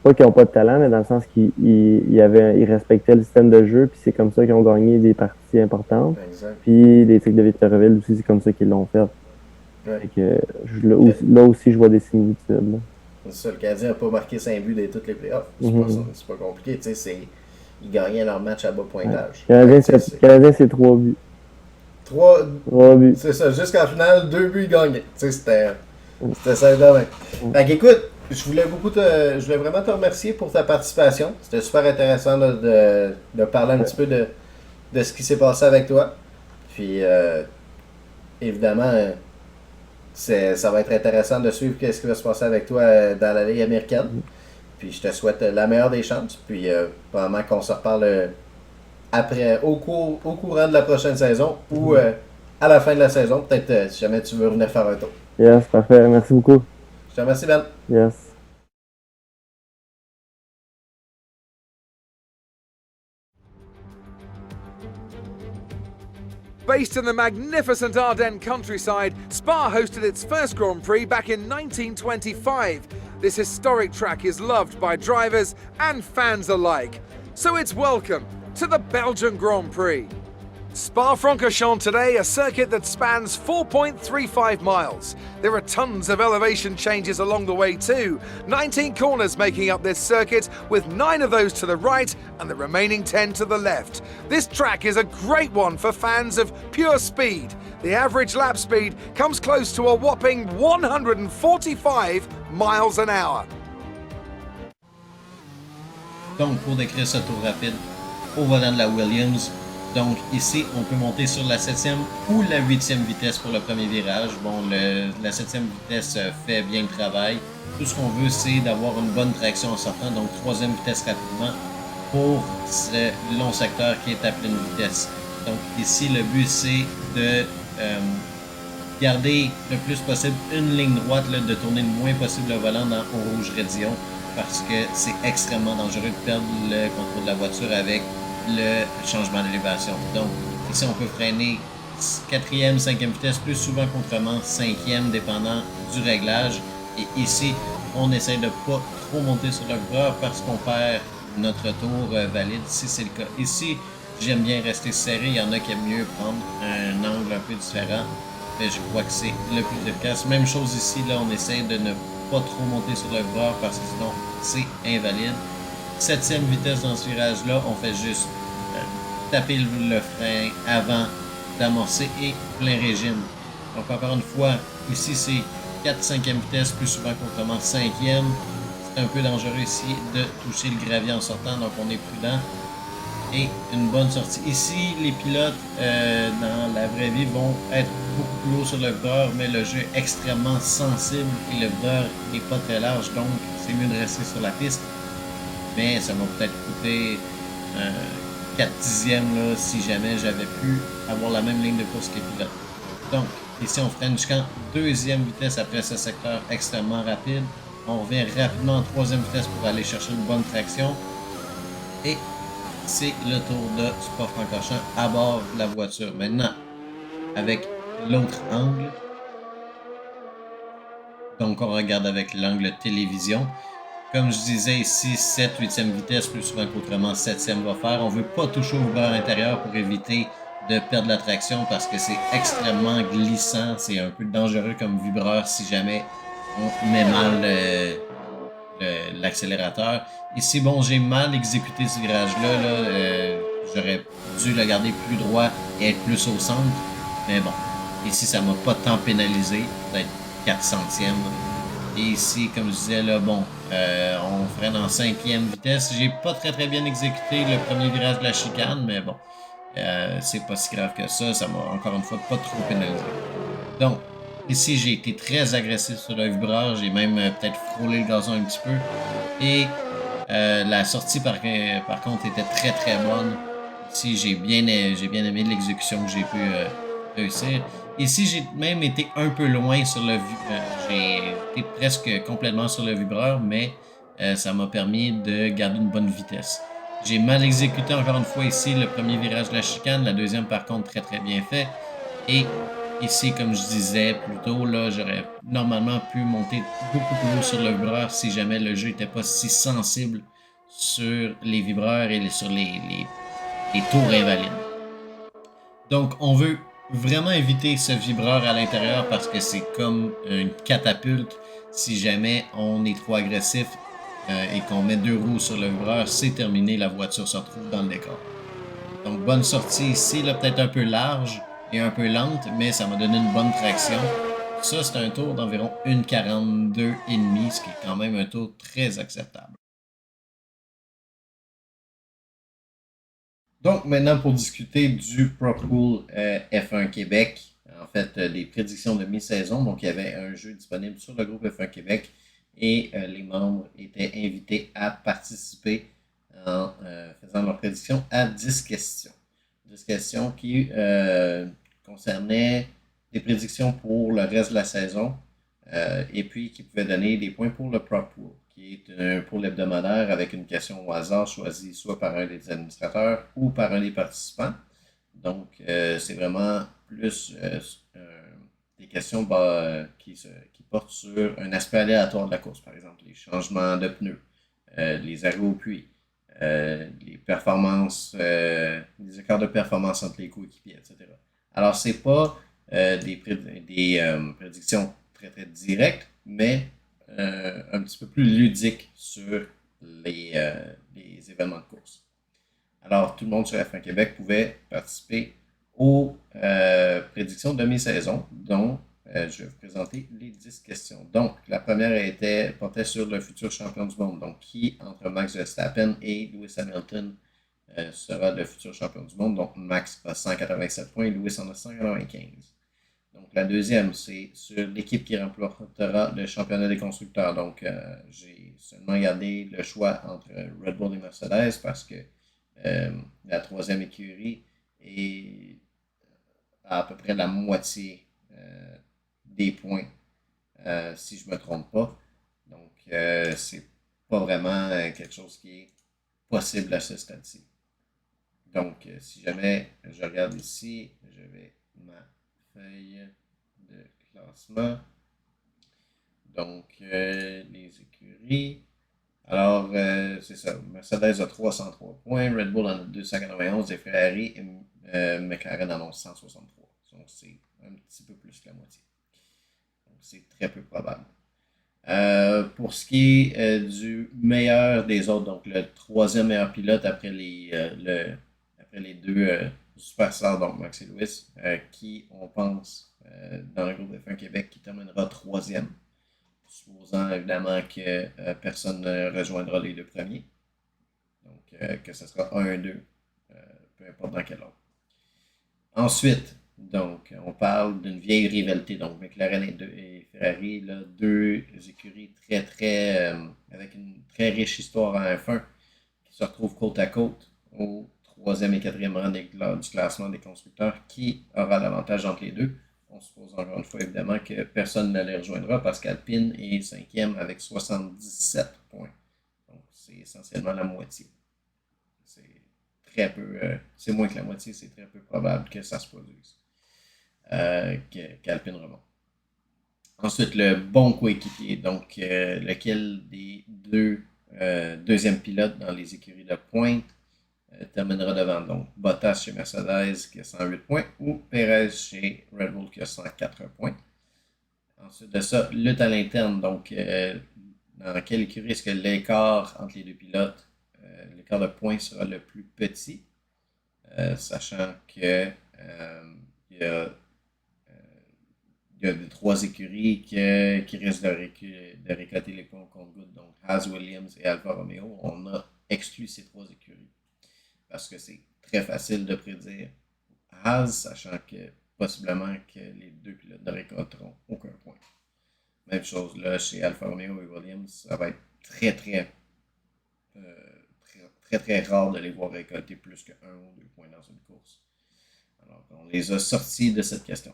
Speaker 2: Pas qu'ils n'ont pas de talent, mais dans le sens ils respectaient le système de jeu, puis c'est comme ça qu'ils ont gagné des parties importantes.
Speaker 1: Exact.
Speaker 2: Puis les Tigres de Victoriaville aussi, c'est comme ça qu'ils l'ont fait.
Speaker 1: Ouais.
Speaker 2: Fait que
Speaker 1: Le,
Speaker 2: là aussi, je vois des similitudes, là.
Speaker 1: c'est ça, le Canadien n'a pas marqué 5 buts dans toutes les playoffs.
Speaker 2: Mhm.
Speaker 1: C'est pas compliqué. Ils gagnaient leur match à bas
Speaker 2: Ouais.
Speaker 1: pointage. Fait que,
Speaker 2: Canadien, c'est 3 buts.
Speaker 1: 3,
Speaker 2: 3 buts.
Speaker 1: c'est ça, jusqu'en finale, 2 buts, ils gagnaient. C'était ça demain. Fait qu'écoute, je voulais vraiment te remercier pour ta participation. C'était super intéressant de parler un petit peu de ce qui s'est passé avec toi. Puis, évidemment, ça va être intéressant de suivre ce qui va se passer avec toi dans la Ligue américaine. Puis, je te souhaite la meilleure des chances. Puis, probablement qu'on se reparle après, au courant de la prochaine saison ou à la fin de la saison. Peut-être si jamais tu veux venir faire un tour.
Speaker 2: Yes, parfait. Merci beaucoup.
Speaker 1: Je te remercie, Ben.
Speaker 2: Yes.
Speaker 3: Based in the magnificent Ardennes countryside, Spa hosted its first Grand Prix back in 1925. This historic track is loved by drivers and fans alike. So it's welcome to the Belgian Grand Prix. Spa-Francorchamps today, a circuit that spans 4.35 miles. There are tons of elevation changes along the way too. 19 corners making up this circuit, with 9 of those to the right and the remaining 10 to the left. This track is a great one for fans of pure speed. The average lap speed comes close to a whopping 145 miles an hour.
Speaker 4: Donc, pour décrire ce tour rapide, au volant de la Williams, donc ici, on peut monter sur la 7e ou la 8e vitesse pour le premier virage. Bon, la 7e vitesse fait bien le travail. Tout ce qu'on veut, c'est d'avoir une bonne traction en sortant, donc 3e vitesse rapidement pour ce long secteur qui est à pleine vitesse. Donc ici, le but, c'est de garder le plus possible une ligne droite, là, de tourner le moins possible le volant au rouge radion, parce que c'est extrêmement dangereux de perdre le contrôle de la voiture avec le changement d'élévation. Donc, ici, on peut freiner 4e, 5e vitesse, plus souvent qu'autrement 5e, dépendant du réglage. Et ici, on essaie de pas trop monter sur le vibreur parce qu'on perd notre tour valide, si c'est le cas. Ici, j'aime bien rester serré. Il y en a qui aiment mieux prendre un angle un peu différent. Mais je crois que c'est le plus efficace. Même chose ici, là, on essaie de ne pas trop monter sur le vibreur parce que sinon, c'est invalide. 7e vitesse dans ce virage-là, on fait juste taper le frein avant d'amorcer et plein régime. Donc encore une fois, ici c'est 4-5e vitesse, plus souvent qu'autrement 5e. C'est un peu dangereux ici de toucher le gravier en sortant, donc on est prudent. Et une bonne sortie. Ici, les pilotes dans la vraie vie vont être beaucoup plus haut sur le vibreur, mais le jeu est extrêmement sensible et le vibreur n'est pas très large, donc c'est mieux de rester sur la piste. Mais ça m'a peut-être coûté 4 dixièmes là, si jamais j'avais pu avoir la même ligne de course que les pilotes. Donc, ici, on freine jusqu'en 2e vitesse après ce secteur extrêmement rapide. On revient rapidement en 3e vitesse pour aller chercher une bonne traction. Et c'est le tour de Spa-Francorchamps à bord de la voiture. Maintenant, avec l'autre angle. Donc, on regarde avec l'angle télévision. Comme je disais ici, 7, 8e vitesse, plus souvent qu'autrement 7e va faire. On ne veut pas toucher au vibreur intérieur pour éviter de perdre la traction parce que c'est extrêmement glissant. C'est un peu dangereux comme vibreur si jamais on met mal l'accélérateur. Ici, bon, j'ai mal exécuté ce virage-là. Là, j'aurais dû le garder plus droit et être plus au centre. Mais bon, ici, ça m'a pas tant pénalisé. Peut-être 4 centièmes. Et ici, comme je disais, là, bon, on freine en 5e vitesse. J'ai pas très bien exécuté le premier virage de la chicane, mais bon, c'est pas si grave que ça. Ça m'a encore une fois pas trop pénalisé. Donc, ici, j'ai été très agressif sur le vibreur. J'ai même peut-être frôlé le gazon un petit peu. Et la sortie, par contre, était très bonne. Ici, j'ai bien aimé l'exécution que j'ai pu réussir. Ici, j'ai même été un peu loin sur le j'ai été presque complètement sur le vibreur, mais ça m'a permis de garder une bonne vitesse. J'ai mal exécuté encore une fois ici le premier virage de la chicane, la deuxième par contre très bien fait. Et ici, comme je disais plus tôt, là, j'aurais normalement pu monter beaucoup plus haut sur le vibreur si jamais le jeu n'était pas si sensible sur les vibreurs et sur les tours invalides. Donc, on veut vraiment éviter ce vibreur à l'intérieur parce que c'est comme une catapulte. Si jamais on est trop agressif et qu'on met 2 roues sur le vibreur, c'est terminé, la voiture se retrouve dans le décor. Donc bonne sortie ici, là peut-être un peu large et un peu lente, mais ça m'a donné une bonne traction. Ça, c'est un tour d'environ 1,42,5, ce qui est quand même un tour très acceptable. Donc, maintenant, pour discuter du Pro Pool F1 Québec, en fait, des prédictions de mi-saison. Donc, il y avait un jeu disponible sur le groupe F1 Québec et les membres étaient invités à participer en faisant leurs prédictions à 10 questions. 10 questions qui concernaient des prédictions pour le reste de la saison et puis qui pouvaient donner des points pour le Pro Pool, qui est un pool hebdomadaire avec une question au hasard choisie soit par un des administrateurs ou par un des participants. Donc, c'est vraiment plus des questions qui portent sur un aspect aléatoire de la course, par exemple les changements de pneus, les arrêts au puits, les performances, les écarts de performance entre les coéquipiers, etc. Alors, c'est pas des prédictions très, très directes, mais un petit peu plus ludiques sur les événements de course. Alors, tout le monde sur F1 Québec pouvait participer aux prédictions de mi-saison, dont je vais vous présenter les 10 questions. Donc, la première portait sur le futur champion du monde. Donc, qui, entre Max Verstappen et Lewis Hamilton, sera le futur champion du monde. Donc, Max a 187 points et Lewis en a 195. Donc, la deuxième, c'est sur l'équipe qui remportera le championnat des constructeurs. Donc, j'ai seulement gardé le choix entre Red Bull et Mercedes parce que la troisième écurie est à peu près la moitié des points, si je ne me trompe pas. Donc, c'est pas vraiment quelque chose qui est possible à ce stade-ci. Donc, si jamais je regarde ici, je vais ma feuille de classement. Donc, les écuries. Alors, c'est ça. Mercedes a 303 points, Red Bull en a 291 et Ferrari et McLaren en ont 163. Donc, c'est un petit peu plus que la moitié. Donc, c'est très peu probable. Pour ce qui est du meilleur des autres, donc le troisième meilleur pilote après les deux superstars, donc Max et Lewis, qui on pense dans le groupe F1 Québec qui terminera troisième, supposant évidemment que personne ne rejoindra les deux premiers. Donc que ce sera 1-2, peu importe dans quel ordre. Ensuite, donc, on parle d'une vieille rivalité. Donc, McLaren et Ferrari, là, deux écuries avec une très riche histoire en F1 qui se retrouvent côte à côte au troisième et quatrième rang du classement des constructeurs. Qui aura l'avantage entre les deux? On suppose encore une fois, évidemment, que personne ne les rejoindra parce qu'Alpine est cinquième avec 77 points. Donc, c'est essentiellement la moitié. C'est très peu, c'est moins que la moitié, c'est très peu probable que ça se produise. Qu'Alpine remonte. Ensuite, le bon coéquipier, donc lequel des deux deuxièmes pilotes dans les écuries de pointe terminera devant. Donc, Bottas chez Mercedes qui a 108 points ou Perez chez Red Bull qui a 104 points. Ensuite de ça, lutte à l'interne. Donc, dans quelle écurie est-ce que l'écart entre les deux pilotes, l'écart de points sera le plus petit, sachant que il y a des trois écuries qui risquent de récolter les points au compte-gouttes. Donc, Haas, Williams et Alfa Romeo, on a exclu ces trois écuries. Parce que c'est très facile de prédire Haas, sachant que possiblement que les deux pilotes ne récolteront aucun point. Même chose là chez Alfa Romeo et Williams, ça va être très rare de les voir récolter plus que 1 ou 2 points dans une course. Alors, on les a sortis de cette question.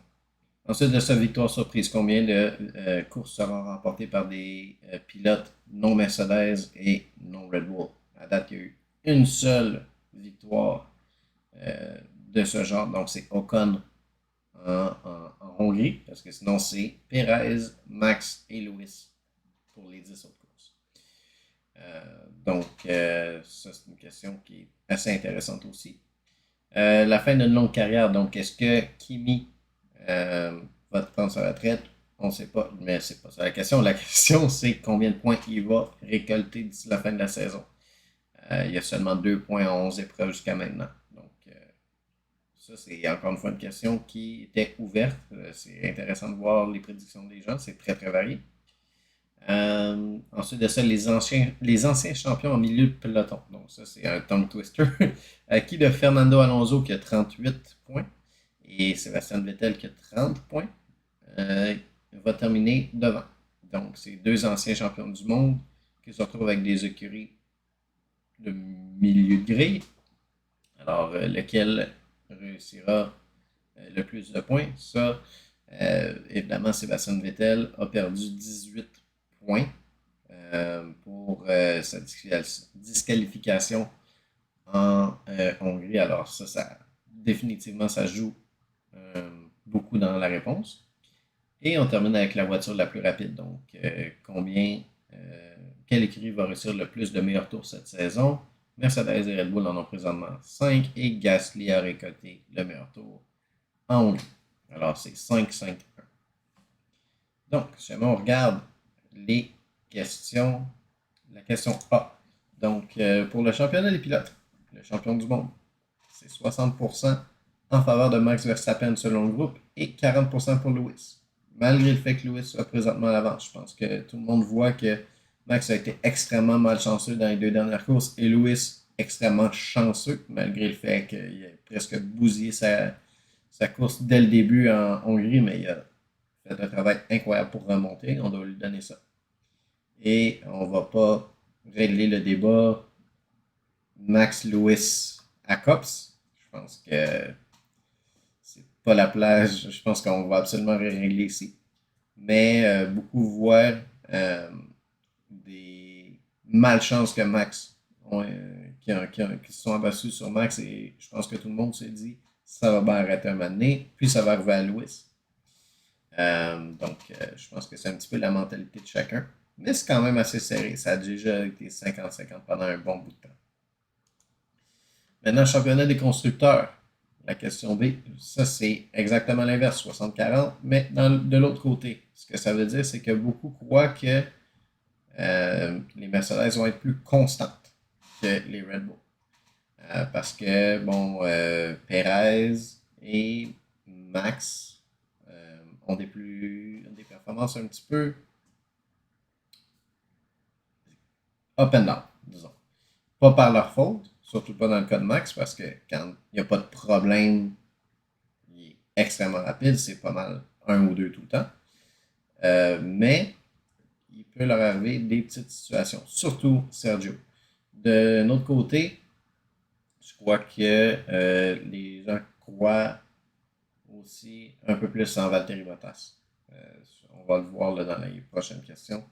Speaker 4: Ensuite de sa victoire surprise, combien de courses seront remportées par des pilotes non Mercedes et non Red Bull? À date, il y a eu une seule victoire de ce genre, donc c'est Ocon en Hongrie, parce que sinon c'est Perez, Max et Lewis pour les 10 autres courses. Donc, ça c'est une question qui est assez intéressante aussi. La fin d'une longue carrière, donc est-ce que Kimi va prendre sa retraite? On ne sait pas, mais c'est pas ça la question. La question, c'est combien de points il va récolter d'ici la fin de la saison. Il y a seulement 2 points en 11 épreuves jusqu'à maintenant. Donc, ça, c'est encore une fois une question qui était ouverte. C'est intéressant de voir les prédictions des gens. C'est très, très varié. Ensuite de ça, les anciens champions en milieu de peloton. Donc ça, c'est un tongue twister. Qui de Fernando Alonso qui a 38 points et Sébastien Vettel qui a 30 points va terminer devant. Donc, c'est deux anciens champions du monde qui se retrouvent avec des écuries de milieu de grille. Alors, lequel réussira le plus de points? Ça, évidemment, Sébastien Vettel a perdu 18 points pour sa disqualification en Hongrie. Alors, ça définitivement, ça joue beaucoup dans la réponse. Et on termine avec la voiture la plus rapide. Donc, quelle écurie va réussir le plus de meilleurs tours cette saison? Mercedes et Red Bull en ont présentement 5 et Gasly a récolté le meilleur tour en Hongrie. Alors, c'est 5-5-1. Donc, si jamais on regarde les questions, la question A. Donc, pour le championnat des pilotes, le champion du monde, c'est 60% en faveur de Max Verstappen selon le groupe et 40% pour Lewis. Malgré le fait que Lewis soit présentement à l'avance, je pense que tout le monde voit que Max a été extrêmement malchanceux dans les 2 dernières courses et Lewis extrêmement chanceux, malgré le fait qu'il ait presque bousillé sa course dès le début en Hongrie, mais il a fait un travail incroyable pour remonter. On doit lui donner ça. Et on ne va pas régler le débat Max Lewis à Cops. Je pense que c'est pas la plage. Je pense qu'on va absolument régler ici. Mais beaucoup voient des malchances que Max qui se sont abattus sur Max et je pense que tout le monde s'est dit ça va bien arrêter un moment donné, puis ça va arriver à Lewis. Donc, je pense que c'est un petit peu la mentalité de chacun. Mais c'est quand même assez serré. Ça a déjà été 50-50 pendant un bon bout de temps. Maintenant, championnat des constructeurs. La question B, ça c'est exactement l'inverse, 60-40, mais de l'autre côté. Ce que ça veut dire, c'est que beaucoup croient que les Mercedes vont être plus constantes que les Red Bull. Parce que, Perez et Max ont des performances un petit peu up and down, disons. Pas par leur faute, surtout pas dans le cas de Max, parce que quand il n'y a pas de problème, il est extrêmement rapide, c'est pas mal 1 ou 2 tout le temps. Mais il peut leur arriver des petites situations, surtout Sergio. De notre côté, je crois que les gens croient aussi un peu plus en Valtteri Bottas. On va le voir là, dans les prochaines questions.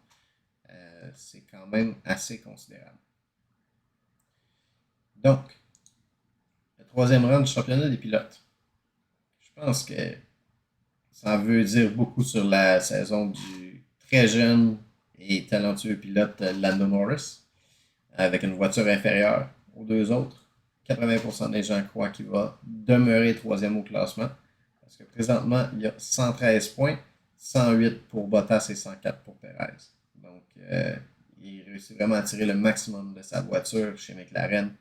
Speaker 4: C'est quand même assez considérable. Donc, le 3e rang du championnat des pilotes. Je pense que ça veut dire beaucoup sur la saison du très jeune et talentueux pilote Lando Norris, avec une voiture inférieure aux 2 autres. 80% des gens croient qu'il va demeurer 3e au classement, parce que présentement, il y a 113 points, 108 pour Bottas et 104 pour Perez. Donc, il réussit vraiment à tirer le maximum de sa voiture chez McLaren.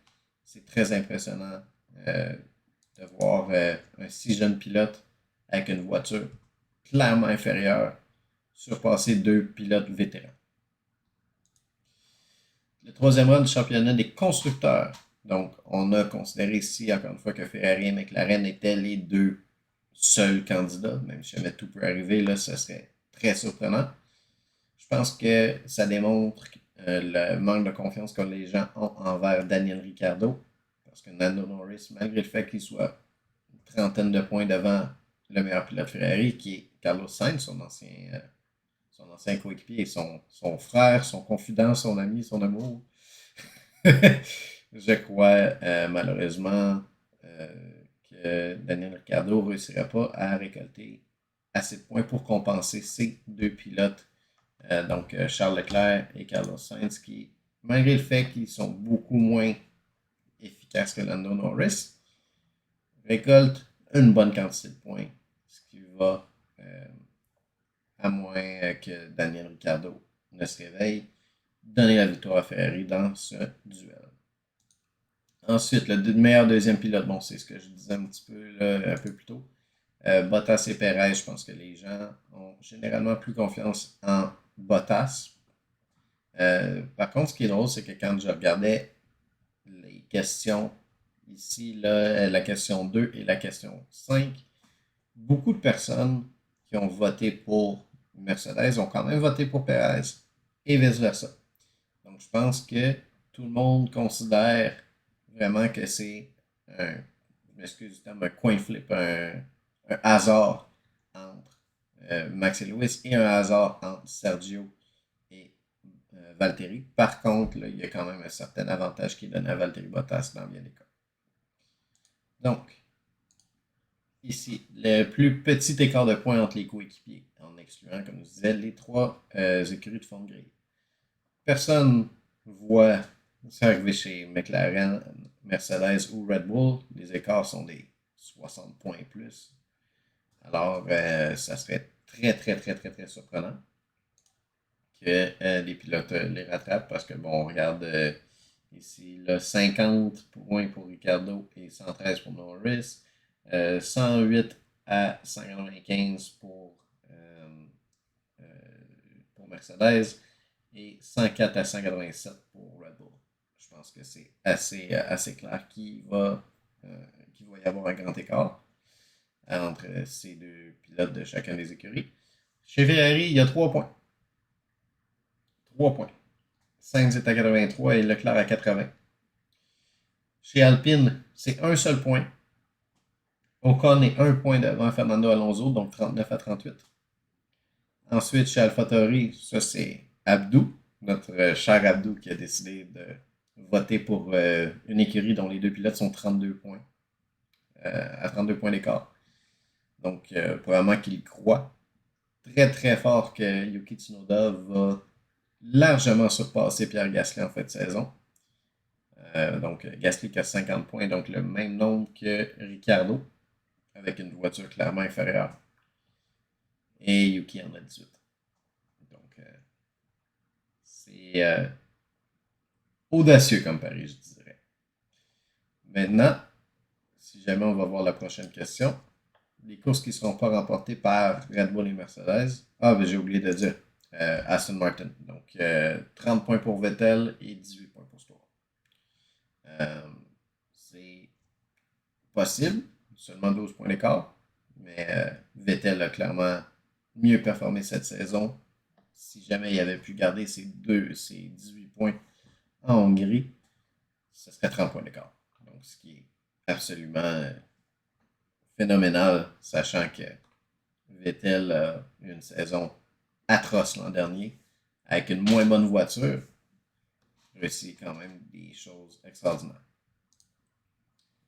Speaker 4: C'est très impressionnant de voir un si jeune pilote avec une voiture clairement inférieure surpasser 2 pilotes vétérans. Le 3e rang du championnat des constructeurs. Donc, on a considéré ici, encore une fois, que Ferrari et McLaren étaient les 2 seuls candidats. Même si jamais tout peut arriver, là, ce serait très surprenant. Je pense que ça démontre le manque de confiance que les gens ont envers Daniel Ricciardo. Parce que Lando Norris, malgré le fait qu'il soit une trentaine de points devant le meilleur pilote Ferrari, qui est Carlos Sainz, son ancien coéquipier, son frère, son confident, son ami, son amour. Je crois malheureusement que Daniel Ricciardo ne réussirait pas à récolter assez de points pour compenser ces 2 pilotes. Donc Charles Leclerc et Carlos Sainz, qui, malgré le fait qu'ils sont beaucoup moins efficaces que Lando Norris, récoltent une bonne quantité de points, ce qui va, à moins que Daniel Ricciardo ne se réveille, donner la victoire à Ferrari dans ce duel. Ensuite, le meilleur 2e pilote, c'est ce que je disais un petit peu là, un peu plus tôt. Bottas et Perez, je pense que les gens ont généralement plus confiance en Bottas Par contre, ce qui est drôle, c'est que quand je regardais les questions ici, là, la question 2 et la question 5, beaucoup de personnes qui ont voté pour Mercedes ont quand même voté pour Perez et vice-versa. Donc, je pense que tout le monde considère vraiment que c'est je m'excuse du terme, un coin flip, un hasard entre Max et Lewis et un hasard entre Sergio et Valtteri. Par contre, là, il y a quand même un certain avantage qui est donné à Valtteri Bottas dans bien des cas. Donc, ici, le plus petit écart de points entre les coéquipiers, en excluant, comme je disais, les 3 écuries de fond de grille. Personne voit ça arriver chez McLaren, Mercedes ou Red Bull. Les écarts sont des 60 points et plus. Alors, ça serait très, très, très, très, très surprenant que les pilotes les rattrapent parce que, bon, on regarde ici, là, 50 points pour Ricciardo et 113 pour Norris, 108 à 195 pour Mercedes et 104 à 187 pour Red Bull. Je pense que c'est assez clair qu'il va y avoir un grand écart entre ces deux pilotes de chacun des écuries. Chez Ferrari, il y a 3 points. 3 points. Sainz est à 83 et Leclerc à 80. Chez Alpine, c'est un seul point. Ocon est 1 point devant Fernando Alonso, donc 39 à 38. Ensuite, chez AlphaTauri, ça c'est Abdou, notre cher Abdou, qui a décidé de voter pour une écurie dont les deux pilotes sont 32 points, à 32 points d'écart. Donc, probablement qu'il croit très très fort que Yuki Tsunoda va largement surpasser Pierre Gasly en fin de saison. Donc, Gasly qui a 50 points, donc le même nombre que Ricciardo, avec une voiture clairement inférieure. Et Yuki en a 18. Donc, c'est audacieux comme pari, je dirais. Maintenant, si jamais on va voir la prochaine question, les courses qui ne seront pas remportées par Red Bull et Mercedes. Ah, ben j'ai oublié de dire Aston Martin. Donc, 30 points pour Vettel et 18 points pour Stroll. C'est possible, seulement 12 points d'écart, mais Vettel a clairement mieux performé cette saison. Si jamais il avait pu garder ses 18 points en Hongrie, ce serait 30 points d'écart. Donc, ce qui est absolument phénoménal, sachant que Vettel a eu une saison atroce l'an dernier, avec une moins bonne voiture, réussit quand même des choses extraordinaires.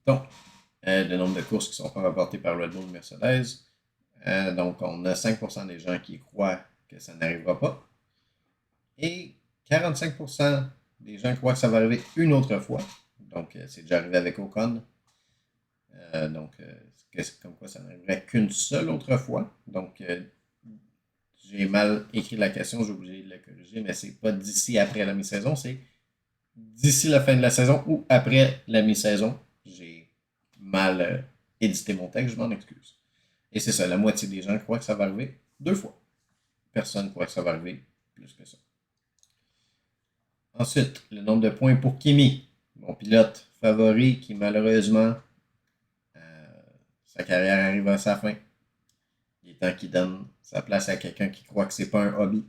Speaker 4: Donc, le nombre de courses qui sont pas remportées par Red Bull et Mercedes. Donc, on a 5% des gens qui croient que ça n'arrivera pas. Et 45% des gens croient que ça va arriver une autre fois. Donc, c'est déjà arrivé avec Ocon. Donc, comme quoi ça n'arriverait qu'une seule autre fois. Donc, j'ai mal écrit la question, j'ai oublié de la corriger, mais c'est pas d'ici après la mi-saison, c'est d'ici la fin de la saison ou après la mi-saison. J'ai mal édité mon texte, je m'en excuse. Et c'est ça, la moitié des gens croient que ça va arriver 2 fois. Personne ne croit que ça va arriver plus que ça. Ensuite, le nombre de points pour Kimi, mon pilote favori qui malheureusement, sa carrière arrive à sa fin. Il est temps qu'il donne sa place à quelqu'un qui croit que c'est pas un hobby.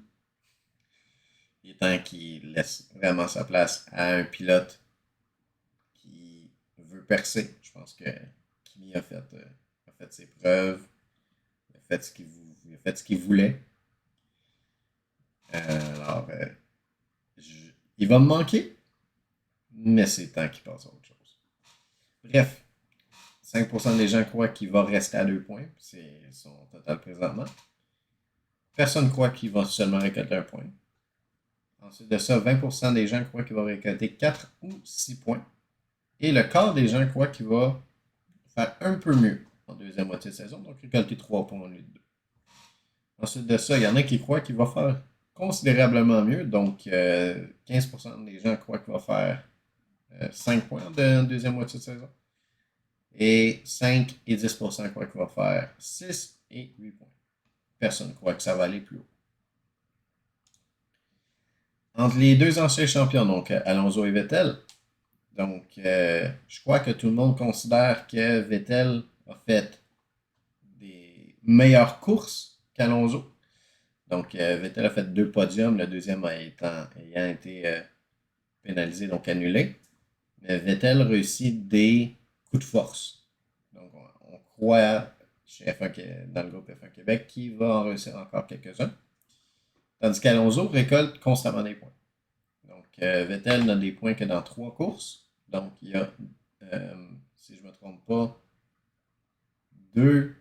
Speaker 4: Il est temps qu'il laisse vraiment sa place à un pilote qui veut percer. Je pense que Kimi a fait ses preuves. Il a fait ce qu'il voulait. Alors, il va me manquer, mais c'est temps qu'il passe à autre chose. Bref, 5% des gens croient qu'il va rester à 2 points. C'est son total présentement. Personne ne croit qu'il va seulement récolter 1 point. Ensuite de ça, 20% des gens croient qu'il va récolter 4 ou 6 points. Et le quart des gens croient qu'il va faire un peu mieux en deuxième moitié de saison, donc récolter 3 points au lieu de 2. Ensuite de ça, il y en a qui croient qu'il va faire considérablement mieux, donc 15% des gens croient qu'il va faire 5 points en deuxième moitié de saison. Et 5 et 10% croient qu'il va faire 6 et 8 points. Personne ne croit que ça va aller plus haut. Entre les deux anciens champions, donc Alonso et Vettel, donc je crois que tout le monde considère que Vettel a fait des meilleures courses qu'Alonso. Donc Vettel a fait 2 podiums, le deuxième ayant été pénalisé, donc annulé. Mais Vettel réussit des coups de force. Donc on croit chez dans le groupe F1 Québec qu'il va en réussir encore quelques-uns. Tandis qu'Alonso récolte constamment des points. Donc, Vettel n'a des points que dans 3 courses. Donc, il y a, si je ne me trompe pas, 2,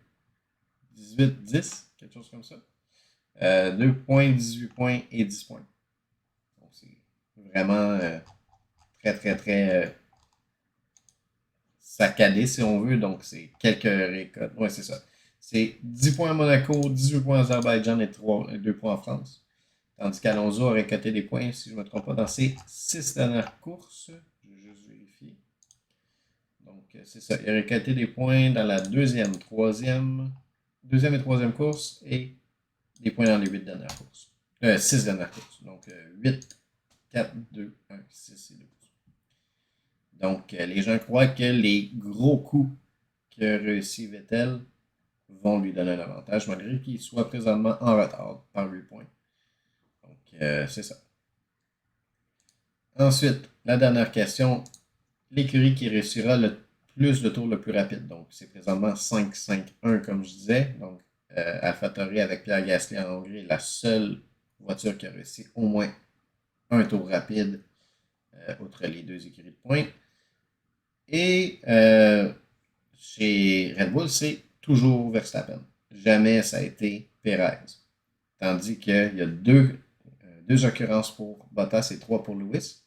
Speaker 4: 18, 10, quelque chose comme ça. 2 points, 18 points et 10 points. Donc, c'est vraiment très, très, très saccadé, si on veut. Donc, c'est quelques récoltes. Ouais, c'est ça. C'est 10 points à Monaco, 18 points à Azerbaïdjan et 2 points en France. Tandis qu'Alonso a récolté des points, si je ne me trompe pas, dans ses 6 dernières courses. Je vais juste vérifier. Donc, c'est ça. Il a récolté des points dans la deuxième et troisième course et des points dans les 8 dernières courses. 6 dernières courses. Donc, 8, 4, 2, 1, 6 et 12. Donc, les gens croient que les gros coups qu'a réussi Vettel vont lui donner un avantage, malgré qu'il soit présentement en retard par 8 points. Donc, c'est ça. Ensuite, la dernière question. L'écurie qui réussira le plus de tours le plus rapide. Donc, c'est présentement 5-5-1, comme je disais. Donc, AlphaTauri avec Pierre Gasly en Hongrie est la seule voiture qui a réussi au moins un tour rapide, outre les 2 écuries de points. Et chez Red Bull, c'est toujours Verstappen. Jamais ça a été Perez. Tandis qu'il y a 2 occurrences pour Bottas et 3 pour Lewis.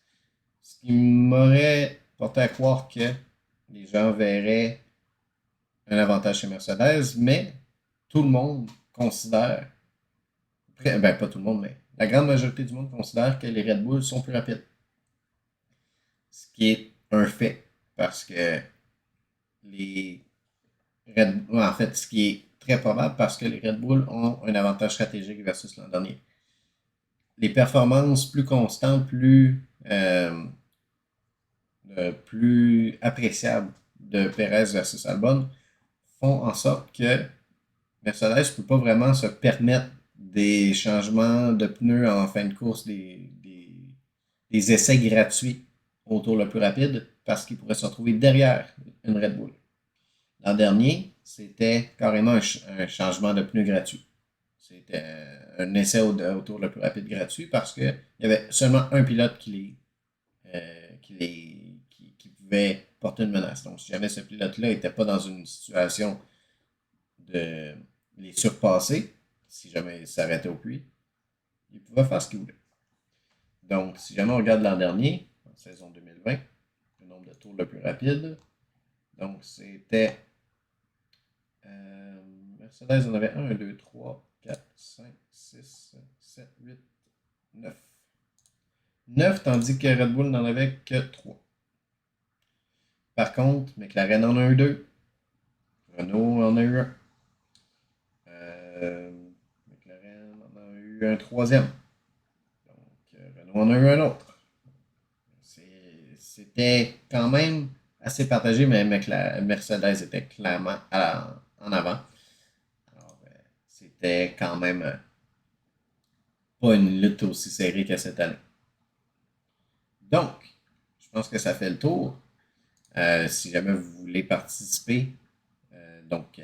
Speaker 4: Ce qui m'aurait porté à croire que les gens verraient un avantage chez Mercedes, mais tout le monde considère, pas tout le monde, mais la grande majorité du monde considère que les Red Bull sont plus rapides. Ce qui est un fait, parce que en fait, ce qui est très probable, parce que les Red Bull ont un avantage stratégique versus l'an dernier. Les performances plus constantes, plus appréciables de Perez versus Albon font en sorte que Mercedes ne peut pas vraiment se permettre des changements de pneus en fin de course, des essais gratuits au tour le plus rapide, parce qu'il pourrait se retrouver derrière une Red Bull. L'an dernier, c'était carrément un changement de pneus gratuit. C'était un essai au tour le plus rapide gratuit parce qu'il y avait seulement un pilote qui pouvait porter une menace. Donc, si jamais ce pilote-là n'était pas dans une situation de les surpasser, si jamais il s'arrêtait au puits, il pouvait faire ce qu'il voulait. Donc, si jamais on regarde l'an dernier, en saison 2020, le nombre de tours le plus rapide, donc c'était Mercedes en avait 1, 2, 3, 4, 5, 6, 7, 8, 9. 9, tandis que Red Bull n'en avait que 3. Par contre, McLaren en a eu 2. Renault en a eu 1. McLaren en a eu un 3e. Donc, Renault en a eu un autre. C'était quand même assez partagé, mais Mercedes était clairement en avant. Alors, c'était quand même pas une lutte aussi serrée que cette année. Donc, je pense que ça fait le tour. Si jamais vous voulez participer, donc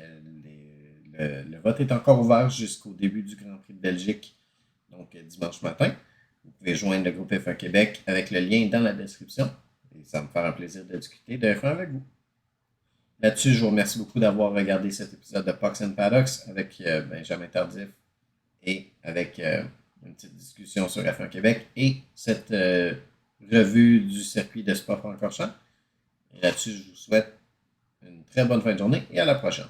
Speaker 4: le vote est encore ouvert jusqu'au début du Grand Prix de Belgique, donc dimanche matin. Vous pouvez joindre le groupe F1 Québec avec le lien dans la description. Et ça me fera un plaisir de discuter de F1 avec vous. Là-dessus, je vous remercie beaucoup d'avoir regardé cet épisode de Pucks and Paddocks avec Benjamin Tardif et avec une petite discussion sur F1 Québec et cette revue du circuit de Spa-Francorchamps. Et là-dessus, je vous souhaite une très bonne fin de journée et à la prochaine.